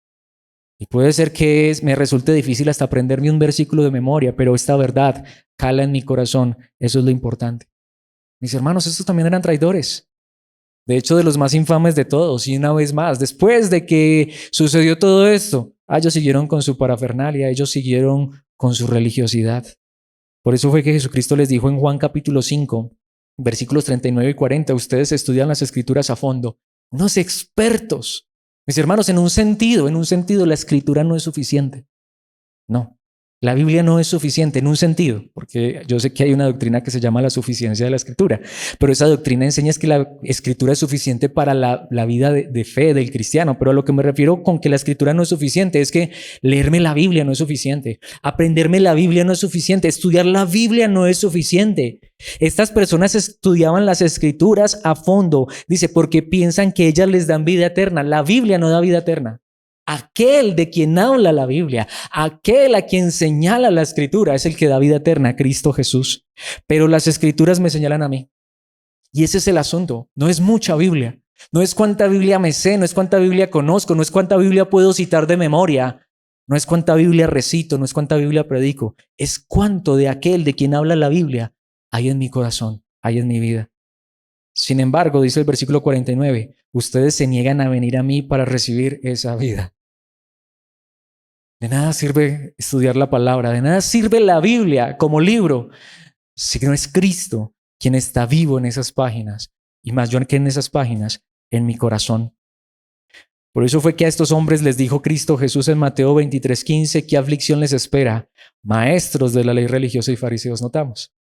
Y puede ser que me resulte difícil hasta aprenderme un versículo de memoria, pero esta verdad cala en mi corazón. Eso es lo importante. Mis hermanos, estos también eran traidores. De hecho, de los más infames de todos. Y una vez más, después de que sucedió todo esto, ellos siguieron con su parafernalia, ellos siguieron con su religiosidad. Por eso fue que Jesucristo les dijo en Juan capítulo 5, versículos 39 y 40, ustedes estudian las escrituras a fondo, unos expertos. Mis hermanos, en un sentido, la escritura no es suficiente. No. La Biblia no es suficiente en un sentido, porque yo sé que hay una doctrina que se llama la suficiencia de la Escritura, pero esa doctrina enseña es que la Escritura es suficiente para la vida de fe del cristiano, pero a lo que me refiero con que la Escritura no es suficiente es que leerme la Biblia no es suficiente, aprenderme la Biblia no es suficiente, estudiar la Biblia no es suficiente. Estas personas estudiaban las Escrituras a fondo, dice, porque piensan que ellas les dan vida eterna. La Biblia no da vida eterna. Aquel de quien habla la Biblia, aquel a quien señala la Escritura, es el que da vida eterna, Cristo Jesús. Pero las Escrituras me señalan a mí. Y ese es el asunto. No es mucha Biblia. No es cuánta Biblia me sé, no es cuánta Biblia conozco, no es cuánta Biblia puedo citar de memoria, no es cuánta Biblia recito, no es cuánta Biblia predico. Es cuánto de aquel de quien habla la Biblia hay en mi corazón, hay en mi vida. Sin embargo, dice el versículo 49, ustedes se niegan a venir a mí para recibir esa vida. De nada sirve estudiar la palabra, de nada sirve la Biblia como libro si no es Cristo quien está vivo en esas páginas, y más yo que en esas páginas, en mi corazón. Por eso fue que a estos hombres les dijo Cristo Jesús en Mateo 23:15, ¿qué aflicción les espera? Maestros de la ley religiosa y fariseos, notamos.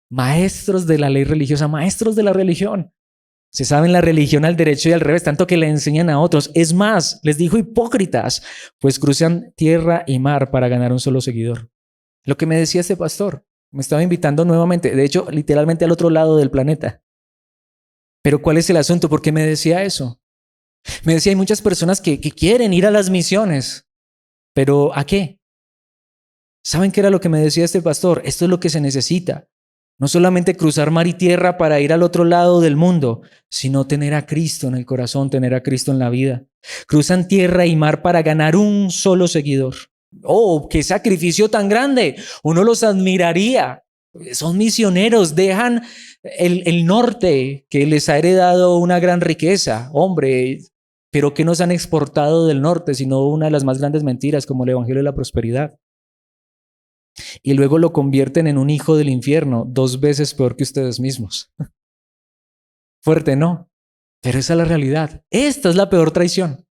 Maestros de la ley religiosa, maestros de la religión. Se saben la religión al derecho y al revés, tanto que le enseñan a otros. Es más, les dijo hipócritas, pues cruzan tierra y mar para ganar un solo seguidor. Lo que me decía este pastor, me estaba invitando nuevamente, de hecho, literalmente al otro lado del planeta. Pero ¿cuál es el asunto? ¿Por qué me decía eso? Me decía, hay muchas personas que quieren ir a las misiones, pero ¿a qué? ¿Saben qué era lo que me decía este pastor? Esto es lo que se necesita. No solamente cruzar mar y tierra para ir al otro lado del mundo, sino tener a Cristo en el corazón, tener a Cristo en la vida. Cruzan tierra y mar para ganar un solo seguidor. ¡Oh, qué sacrificio tan grande! Uno los admiraría. Son misioneros, dejan el norte que les ha heredado una gran riqueza. Hombre, pero ¿qué nos han exportado del norte? Sino una de las más grandes mentiras como el Evangelio de la Prosperidad. Y luego lo convierten en un hijo del infierno, 2 veces peor que ustedes mismos. Fuerte, ¿no? Pero esa es la realidad. Esta es la peor traición.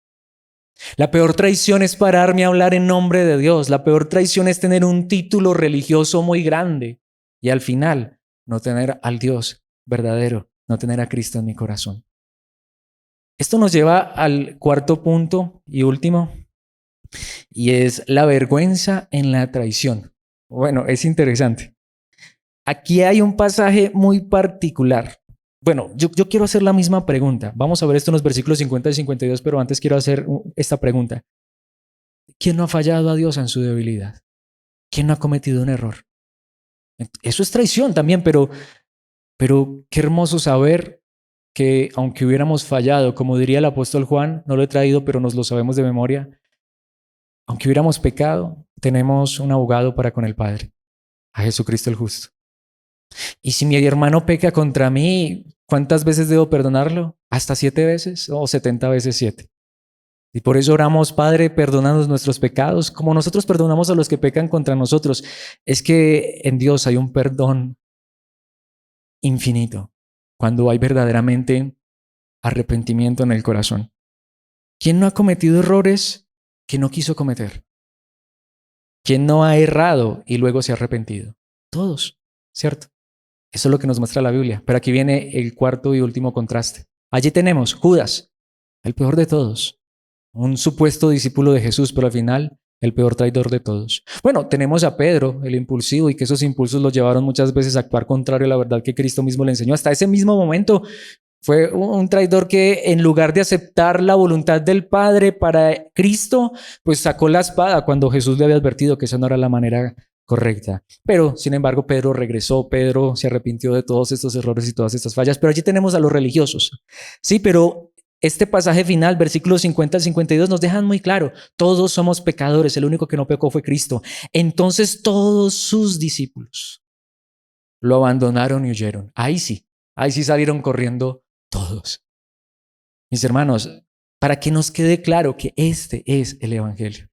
La peor traición es pararme a hablar en nombre de Dios. La peor traición es tener un título religioso muy grande. y al final no tener al Dios verdadero, no tener a Cristo en mi corazón. Esto nos lleva al cuarto punto y último, y es la vergüenza en la traición. Bueno, es interesante. Aquí hay un pasaje muy particular. Bueno, yo quiero hacer la misma pregunta. Vamos a ver esto en los versículos 50 y 52, pero antes quiero hacer esta pregunta. ¿Quién no ha fallado a Dios en su debilidad? ¿Quién no ha cometido un error? Eso es traición también, pero qué hermoso saber que aunque hubiéramos fallado, como diría el apóstol Juan, no lo he traído, pero nos lo sabemos de memoria, aunque hubiéramos pecado, tenemos un abogado para con el Padre, a Jesucristo el justo. Y si mi hermano peca contra mí, ¿cuántas veces debo perdonarlo? ¿Hasta 7 veces o 70 veces 7? Y por eso oramos, Padre, perdónanos nuestros pecados, como nosotros perdonamos a los que pecan contra nosotros. Es que en Dios hay un perdón infinito, cuando hay verdaderamente arrepentimiento en el corazón. ¿Quién no ha cometido errores que no quiso cometer? ¿Quién no ha errado y luego se ha arrepentido? Todos, ¿cierto? Eso es lo que nos muestra la Biblia. Pero aquí viene el cuarto y último contraste. Allí tenemos Judas, el peor de todos, un supuesto discípulo de Jesús, pero al final el peor traidor de todos. Bueno, tenemos a Pedro, el impulsivo, y que esos impulsos lo llevaron muchas veces a actuar contrario a la verdad que Cristo mismo le enseñó. Hasta ese mismo momento fue un traidor que en lugar de aceptar la voluntad del Padre para Cristo, pues sacó la espada cuando Jesús le había advertido que esa no era la manera correcta. Pero, sin embargo, Pedro regresó, Pedro se arrepintió de todos estos errores y todas estas fallas. Pero allí tenemos a los religiosos. Sí, pero este pasaje final, versículos 50 al 52, nos dejan muy claro, todos somos pecadores, el único que no pecó fue Cristo. Entonces todos sus discípulos lo abandonaron y huyeron. Ahí sí salieron corriendo todos. Mis hermanos, para que nos quede claro que este es el Evangelio.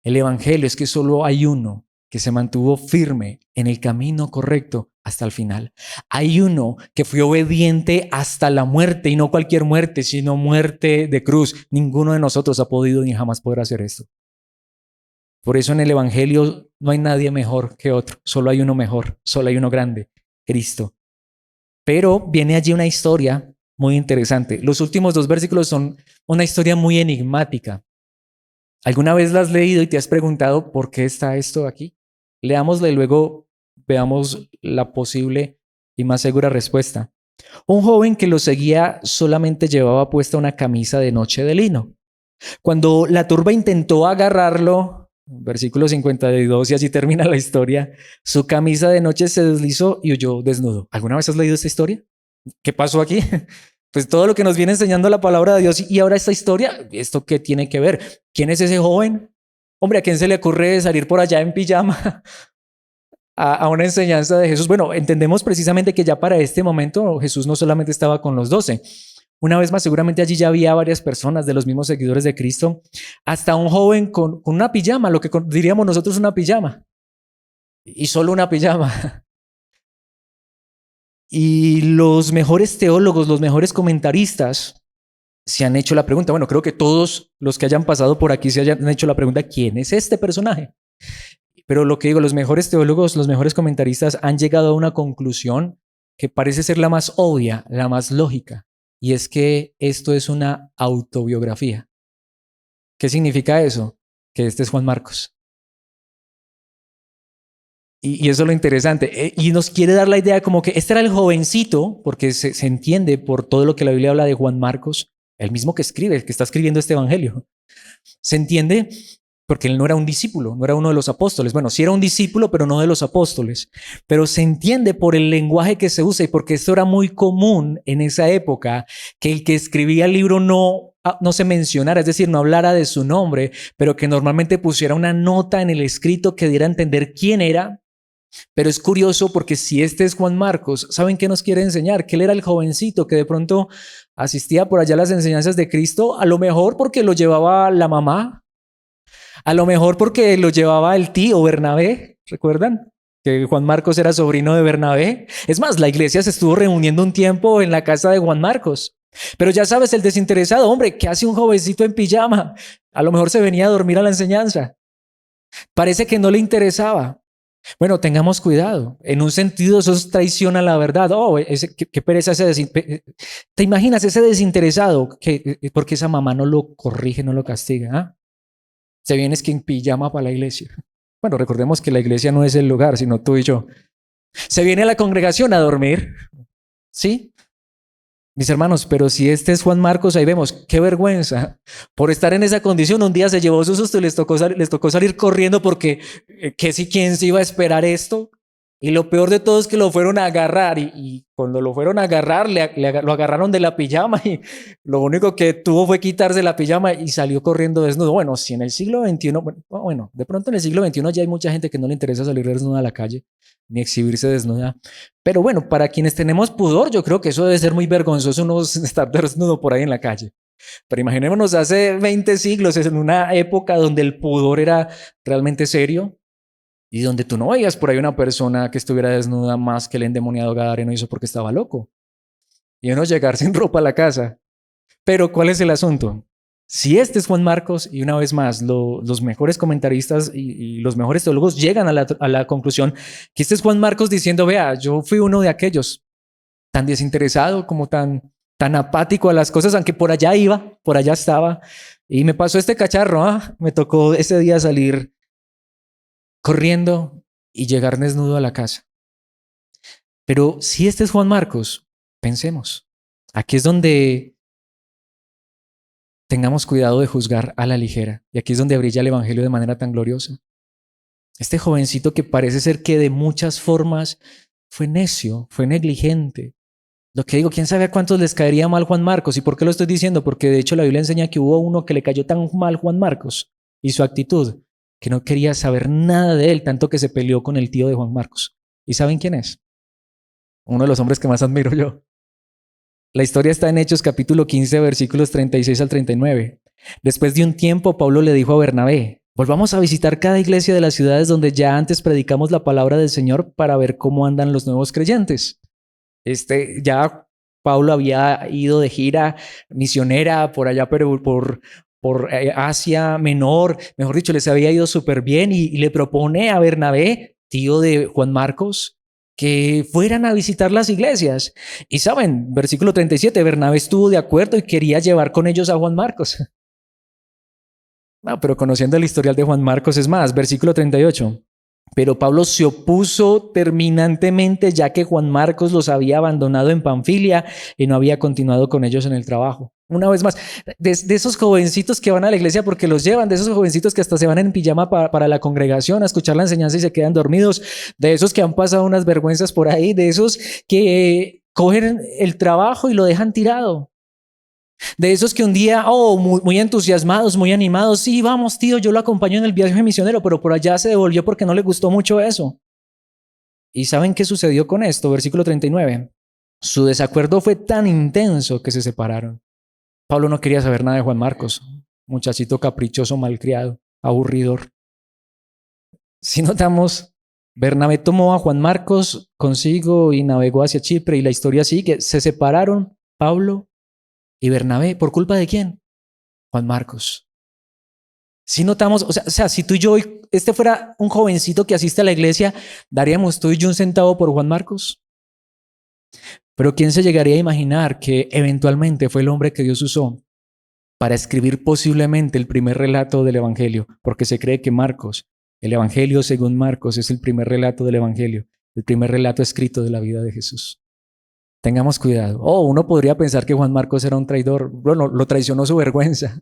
El Evangelio es que solo hay uno que se mantuvo firme en el camino correcto hasta el final. Hay uno que fue obediente hasta la muerte, y no cualquier muerte, sino muerte de cruz. Ninguno de nosotros ha podido ni jamás podrá hacer esto. Por eso en el Evangelio no hay nadie mejor que otro. Solo hay uno mejor, solo hay uno grande, Cristo. Pero viene allí una historia muy interesante. Los últimos 2 versículos son una historia muy enigmática. ¿Alguna vez la has leído y te has preguntado por qué está esto aquí? Leámosla y luego veamos la posible y más segura respuesta. Un joven que lo seguía solamente llevaba puesta una camisa de noche de lino. Cuando la turba intentó agarrarlo, versículo 52, y así termina la historia, su camisa de noche se deslizó y huyó desnudo. ¿Alguna vez has leído esta historia? ¿Qué pasó aquí? Pues todo lo que nos viene enseñando la palabra de Dios, y ahora esta historia, ¿esto qué tiene que ver? ¿Quién es ese joven? Hombre, ¿a quién se le ocurre salir por allá en pijama a una enseñanza de Jesús? Bueno, entendemos precisamente que ya para este momento Jesús no solamente estaba con los 12. Una vez más, seguramente allí ya había varias personas de los mismos seguidores de Cristo, hasta un joven con una pijama, lo que diríamos nosotros una pijama, y solo una pijama. Y los mejores teólogos, los mejores comentaristas se han hecho la pregunta, bueno, creo que todos los que hayan pasado por aquí se hayan hecho la pregunta, ¿quién es este personaje? Pero lo que digo, los mejores teólogos, los mejores comentaristas han llegado a una conclusión que parece ser la más obvia, la más lógica, y es que esto es una autobiografía. ¿Qué significa eso? Que este es Juan Marcos. Y eso es lo interesante. Y nos quiere dar la idea como que este era el jovencito, porque se entiende por todo lo que la Biblia habla de Juan Marcos, el mismo que escribe, el que está escribiendo este evangelio. Se entiende porque él no era un discípulo, no era uno de los apóstoles. Bueno, sí era un discípulo, pero no de los apóstoles. Pero se entiende por el lenguaje que se usa y porque esto era muy común en esa época, que el que escribía el libro no se mencionara, es decir, no hablara de su nombre, pero que normalmente pusiera una nota en el escrito que diera a entender quién era. Pero es curioso porque si este es Juan Marcos, ¿saben qué nos quiere enseñar? Que él era el jovencito que de pronto asistía por allá a las enseñanzas de Cristo, a lo mejor porque lo llevaba la mamá, a lo mejor porque lo llevaba el tío Bernabé, ¿recuerdan? Que Juan Marcos era sobrino de Bernabé. Es más, la iglesia se estuvo reuniendo un tiempo en la casa de Juan Marcos. Pero ya sabes, el desinteresado, hombre, ¿qué hace un jovencito en pijama? A lo mejor se venía a dormir a la enseñanza. Parece que no le interesaba. Bueno, tengamos cuidado. En un sentido, eso es traición a la verdad. Oh, qué pereza ¿Te imaginas ese desinteresado? Porque esa mamá no lo corrige, no lo castiga. ¿Ah? Se viene es que en pijama para la iglesia. Bueno, recordemos que la iglesia no es el lugar, sino tú y yo. Se viene a la congregación a dormir. ¿Sí? Mis hermanos, pero si este es Juan Marcos, ahí vemos, qué vergüenza. Por estar en esa condición, un día se llevó su susto y les tocó salir corriendo porque quién se iba a esperar esto. Y lo peor de todo es que lo fueron a agarrar y cuando lo fueron a agarrar, lo agarraron de la pijama y lo único que tuvo fue quitarse la pijama y salió corriendo desnudo. Bueno, si en el siglo XXI, bueno, de pronto en el siglo XXI ya hay mucha gente que no le interesa salir desnuda a la calle ni exhibirse desnuda. Pero bueno, para quienes tenemos pudor, yo creo que eso debe ser muy vergonzoso uno estar desnudo por ahí en la calle. Pero imaginémonos hace 20 siglos, en una época donde el pudor era realmente serio y donde tú no veías por ahí una persona que estuviera desnuda más que el endemoniado Gadareno hizo porque estaba loco. Y uno llegar sin ropa a la casa. Pero ¿cuál es el asunto? Si este es Juan Marcos, y una vez más, los mejores comentaristas y los mejores teólogos llegan a la conclusión que este es Juan Marcos diciendo, vea, yo fui uno de aquellos, tan desinteresado como tan apático a las cosas, aunque por allá iba, por allá estaba, y me pasó este cacharro, me tocó ese día salir corriendo y llegar desnudo a la casa. Pero si este es Juan Marcos, pensemos, aquí es donde tengamos cuidado de juzgar a la ligera. Y aquí es donde brilla el Evangelio de manera tan gloriosa. Este jovencito que parece ser que de muchas formas fue necio, fue negligente. Lo que digo, quién sabe a cuántos les caería mal Juan Marcos. ¿Y por qué lo estoy diciendo? Porque de hecho la Biblia enseña que hubo uno que le cayó tan mal Juan Marcos y su actitud, que no quería saber nada de él, tanto que se peleó con el tío de Juan Marcos. ¿Y saben quién es? Uno de los hombres que más admiro yo. La historia está en Hechos capítulo 15, versículos 36 al 39. Después de un tiempo, Pablo le dijo a Bernabé, volvamos a visitar cada iglesia de las ciudades donde ya antes predicamos la palabra del Señor para ver cómo andan los nuevos creyentes. Ya Pablo había ido de gira misionera por allá, pero por Asia Menor, mejor dicho, les había ido súper bien y le propone a Bernabé, tío de Juan Marcos, que fueran a visitar las iglesias. Y saben, versículo 37, Bernabé estuvo de acuerdo y quería llevar con ellos a Juan Marcos. No, pero conociendo el historial de Juan Marcos es más, versículo 38. Pero Pablo se opuso terminantemente ya que Juan Marcos los había abandonado en Panfilia y no había continuado con ellos en el trabajo. Una vez más, de esos jovencitos que van a la iglesia porque los llevan, de esos jovencitos que hasta se van en pijama para la congregación a escuchar la enseñanza y se quedan dormidos, de esos que han pasado unas vergüenzas por ahí, de esos que cogen el trabajo y lo dejan tirado. De esos que un día, muy entusiasmados, muy animados, sí, vamos tío, yo lo acompaño en el viaje misionero, pero por allá se devolvió porque no le gustó mucho eso. ¿Y saben qué sucedió con esto? Versículo 39. Su desacuerdo fue tan intenso que se separaron. Pablo no quería saber nada de Juan Marcos, muchachito caprichoso, malcriado, aburridor. Si notamos, Bernabé tomó a Juan Marcos consigo y navegó hacia Chipre y la historia sigue. Se separaron Pablo y Bernabé. ¿Por culpa de quién? Juan Marcos. Si notamos, o sea, si tú y yo, este fuera un jovencito que asiste a la iglesia, ¿daríamos tú y yo un centavo por Juan Marcos? Pero ¿quién se llegaría a imaginar que eventualmente fue el hombre que Dios usó para escribir posiblemente el primer relato del Evangelio? Porque se cree que Marcos, el Evangelio según Marcos, es el primer relato del Evangelio, el primer relato escrito de la vida de Jesús. Tengamos cuidado. Uno podría pensar que Juan Marcos era un traidor. Bueno, lo traicionó su vergüenza.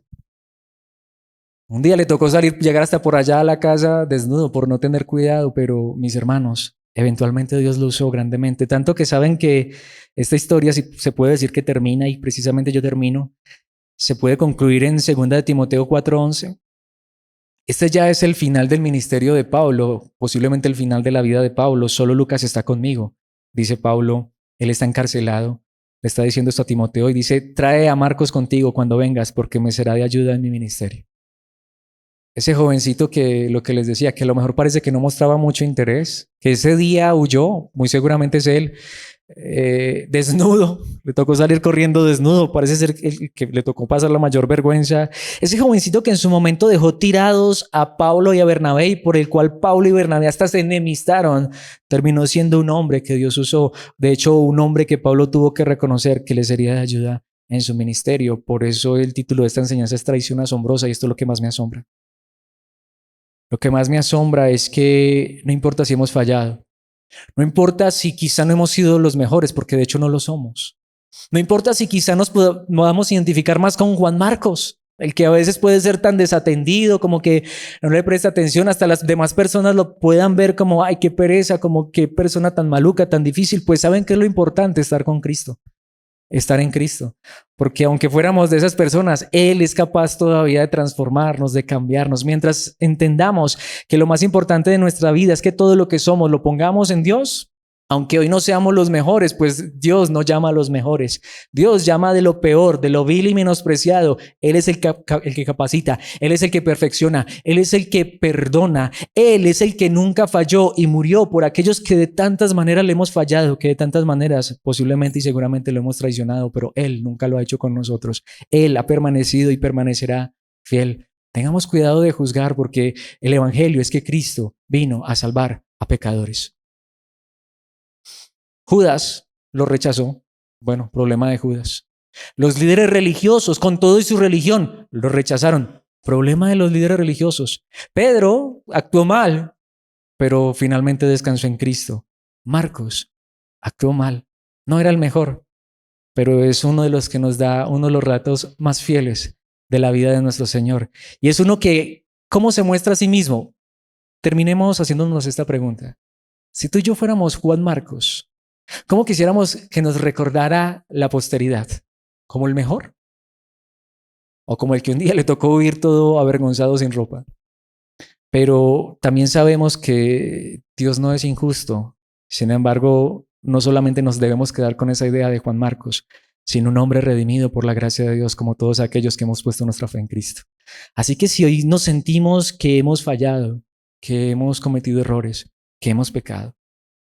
Un día le tocó llegar hasta por allá a la casa desnudo por no tener cuidado, pero mis hermanos, eventualmente Dios lo usó grandemente, tanto que saben que esta historia, si se puede decir que termina, y precisamente yo termino, se puede concluir en 2 de Timoteo 4:11. Este ya es el final del ministerio de Pablo, posiblemente el final de la vida de Pablo. Solo Lucas está conmigo, dice Pablo. Él está encarcelado. Le está diciendo esto a Timoteo y dice, trae a Marcos contigo cuando vengas porque me será de ayuda en mi ministerio. Ese jovencito que lo que les decía, que a lo mejor parece que no mostraba mucho interés, que ese día huyó, muy seguramente es él, desnudo, le tocó salir corriendo desnudo, parece ser el que le tocó pasar la mayor vergüenza. Ese jovencito que en su momento dejó tirados a Pablo y a Bernabé y por el cual Pablo y Bernabé hasta se enemistaron, terminó siendo un hombre que Dios usó. De hecho, un hombre que Pablo tuvo que reconocer que le sería de ayuda en su ministerio. Por eso el título de esta enseñanza es Traición Asombrosa, y esto es lo que más me asombra. Lo que más me asombra es que no importa si hemos fallado, no importa si quizá no hemos sido los mejores, porque de hecho no lo somos. No importa si quizá nos podamos identificar más con Juan Marcos, el que a veces puede ser tan desatendido, como que no le presta atención, hasta las demás personas lo puedan ver como, ay, qué pereza, como qué persona tan maluca, tan difícil. Pues saben que es lo importante, estar con Cristo, estar en Cristo. Porque aunque fuéramos de esas personas, Él es capaz todavía de transformarnos, de cambiarnos. Mientras entendamos que lo más importante de nuestra vida es que todo lo que somos lo pongamos en Dios. Aunque hoy no seamos los mejores, pues Dios no llama a los mejores. Dios llama de lo peor, de lo vil y menospreciado. Él es el que capacita, Él es el que perfecciona, Él es el que perdona, Él es el que nunca falló y murió por aquellos que de tantas maneras le hemos fallado, que de tantas maneras posiblemente y seguramente lo hemos traicionado, pero Él nunca lo ha hecho con nosotros. Él ha permanecido y permanecerá fiel. Tengamos cuidado de juzgar, porque el evangelio es que Cristo vino a salvar a pecadores. Judas lo rechazó. Bueno, problema de Judas. Los líderes religiosos, con todo y su religión, lo rechazaron. Problema de los líderes religiosos. Pedro actuó mal, pero finalmente descansó en Cristo. Marcos actuó mal. No era el mejor, pero es uno de los que nos da uno de los relatos más fieles de la vida de nuestro Señor. Y es uno que, ¿cómo se muestra a sí mismo? Terminemos haciéndonos esta pregunta. Si tú y yo fuéramos Juan Marcos, ¿cómo quisiéramos que nos recordara la posteridad? ¿Como el mejor? ¿O como el que un día le tocó huir todo avergonzado sin ropa? Pero también sabemos que Dios no es injusto. Sin embargo, no solamente nos debemos quedar con esa idea de Juan Marcos, sino un hombre redimido por la gracia de Dios, como todos aquellos que hemos puesto nuestra fe en Cristo. Así que si hoy nos sentimos que hemos fallado, que hemos cometido errores, que hemos pecado,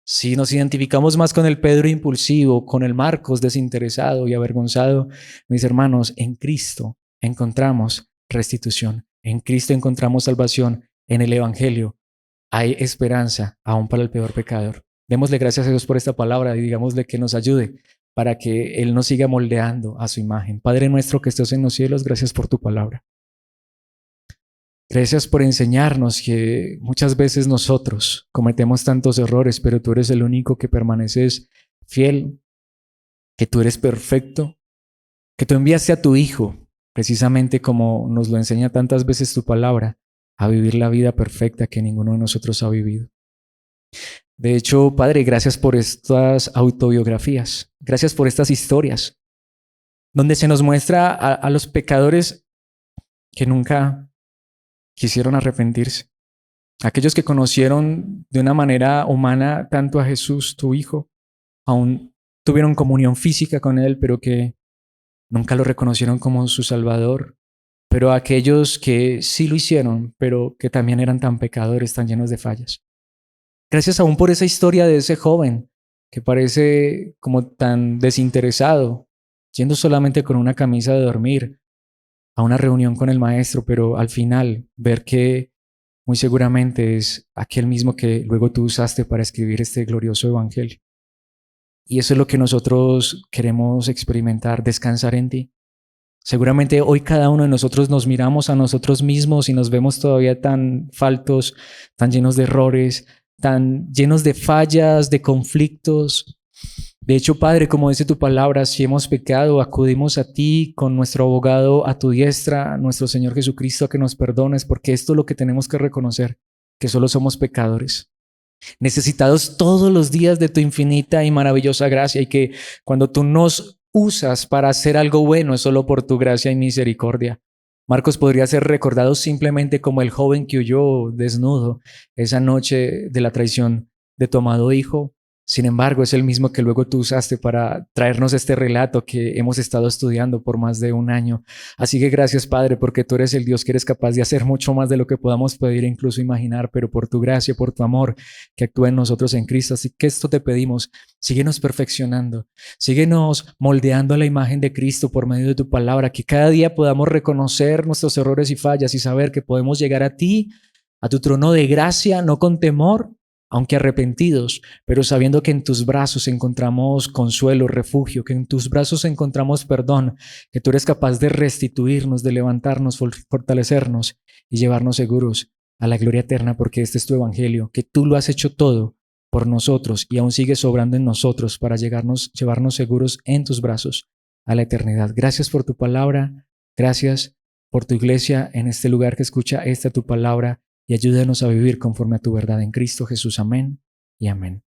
si nos identificamos más con el Pedro impulsivo, con el Marcos desinteresado y avergonzado, mis hermanos, en Cristo encontramos restitución, en Cristo encontramos salvación, en el Evangelio hay esperanza aún para el peor pecador. Démosle gracias a Dios por esta palabra y digámosle que nos ayude para que Él nos siga moldeando a su imagen. Padre nuestro que estás en los cielos, gracias por tu palabra. Gracias por enseñarnos que muchas veces nosotros cometemos tantos errores, pero tú eres el único que permaneces fiel, que tú eres perfecto, que tú enviaste a tu Hijo, precisamente como nos lo enseña tantas veces tu palabra, a vivir la vida perfecta que ninguno de nosotros ha vivido. De hecho, Padre, gracias por estas autobiografías, gracias por estas historias, donde se nos muestra a los pecadores que nunca quisieron arrepentirse. Aquellos que conocieron de una manera humana tanto a Jesús, tu Hijo, aún tuvieron comunión física con Él, pero que nunca lo reconocieron como su Salvador. Pero aquellos que sí lo hicieron, pero que también eran tan pecadores, tan llenos de fallas. Gracias aún por esa historia de ese joven que parece como tan desinteresado, yendo solamente con una camisa de dormir a una reunión con el maestro, pero al final ver que muy seguramente es aquel mismo que luego tú usaste para escribir este glorioso evangelio. Y eso es lo que nosotros queremos experimentar, descansar en ti. Seguramente hoy cada uno de nosotros nos miramos a nosotros mismos y nos vemos todavía tan faltos, tan llenos de errores, tan llenos de fallas, de conflictos. De hecho, Padre, como dice tu palabra, si hemos pecado, acudimos a ti con nuestro abogado a tu diestra, nuestro Señor Jesucristo, a que nos perdones, porque esto es lo que tenemos que reconocer, que solo somos pecadores, necesitados todos los días de tu infinita y maravillosa gracia, y que cuando tú nos usas para hacer algo bueno es solo por tu gracia y misericordia. Marcos podría ser recordado simplemente como el joven que huyó desnudo esa noche de la traición de tu amado Hijo, Sin embargo, es el mismo que luego tú usaste para traernos este relato que hemos estado estudiando por más de un año. Así que gracias, Padre, porque tú eres el Dios que eres capaz de hacer mucho más de lo que podamos pedir e incluso imaginar, pero por tu gracia, por tu amor que actúa en nosotros en Cristo. Así que esto te pedimos, síguenos perfeccionando, síguenos moldeando a la imagen de Cristo por medio de tu palabra, que cada día podamos reconocer nuestros errores y fallas y saber que podemos llegar a ti, a tu trono de gracia, no con temor, aunque arrepentidos, pero sabiendo que en tus brazos encontramos consuelo, refugio, que en tus brazos encontramos perdón, que tú eres capaz de restituirnos, de levantarnos, fortalecernos y llevarnos seguros a la gloria eterna, porque este es tu evangelio, que tú lo has hecho todo por nosotros y aún sigues sobrando en nosotros para llevarnos seguros en tus brazos a la eternidad. Gracias por tu palabra, gracias por tu iglesia en este lugar que escucha esta tu palabra y ayúdanos a vivir conforme a tu verdad en Cristo Jesús. Amén y amén.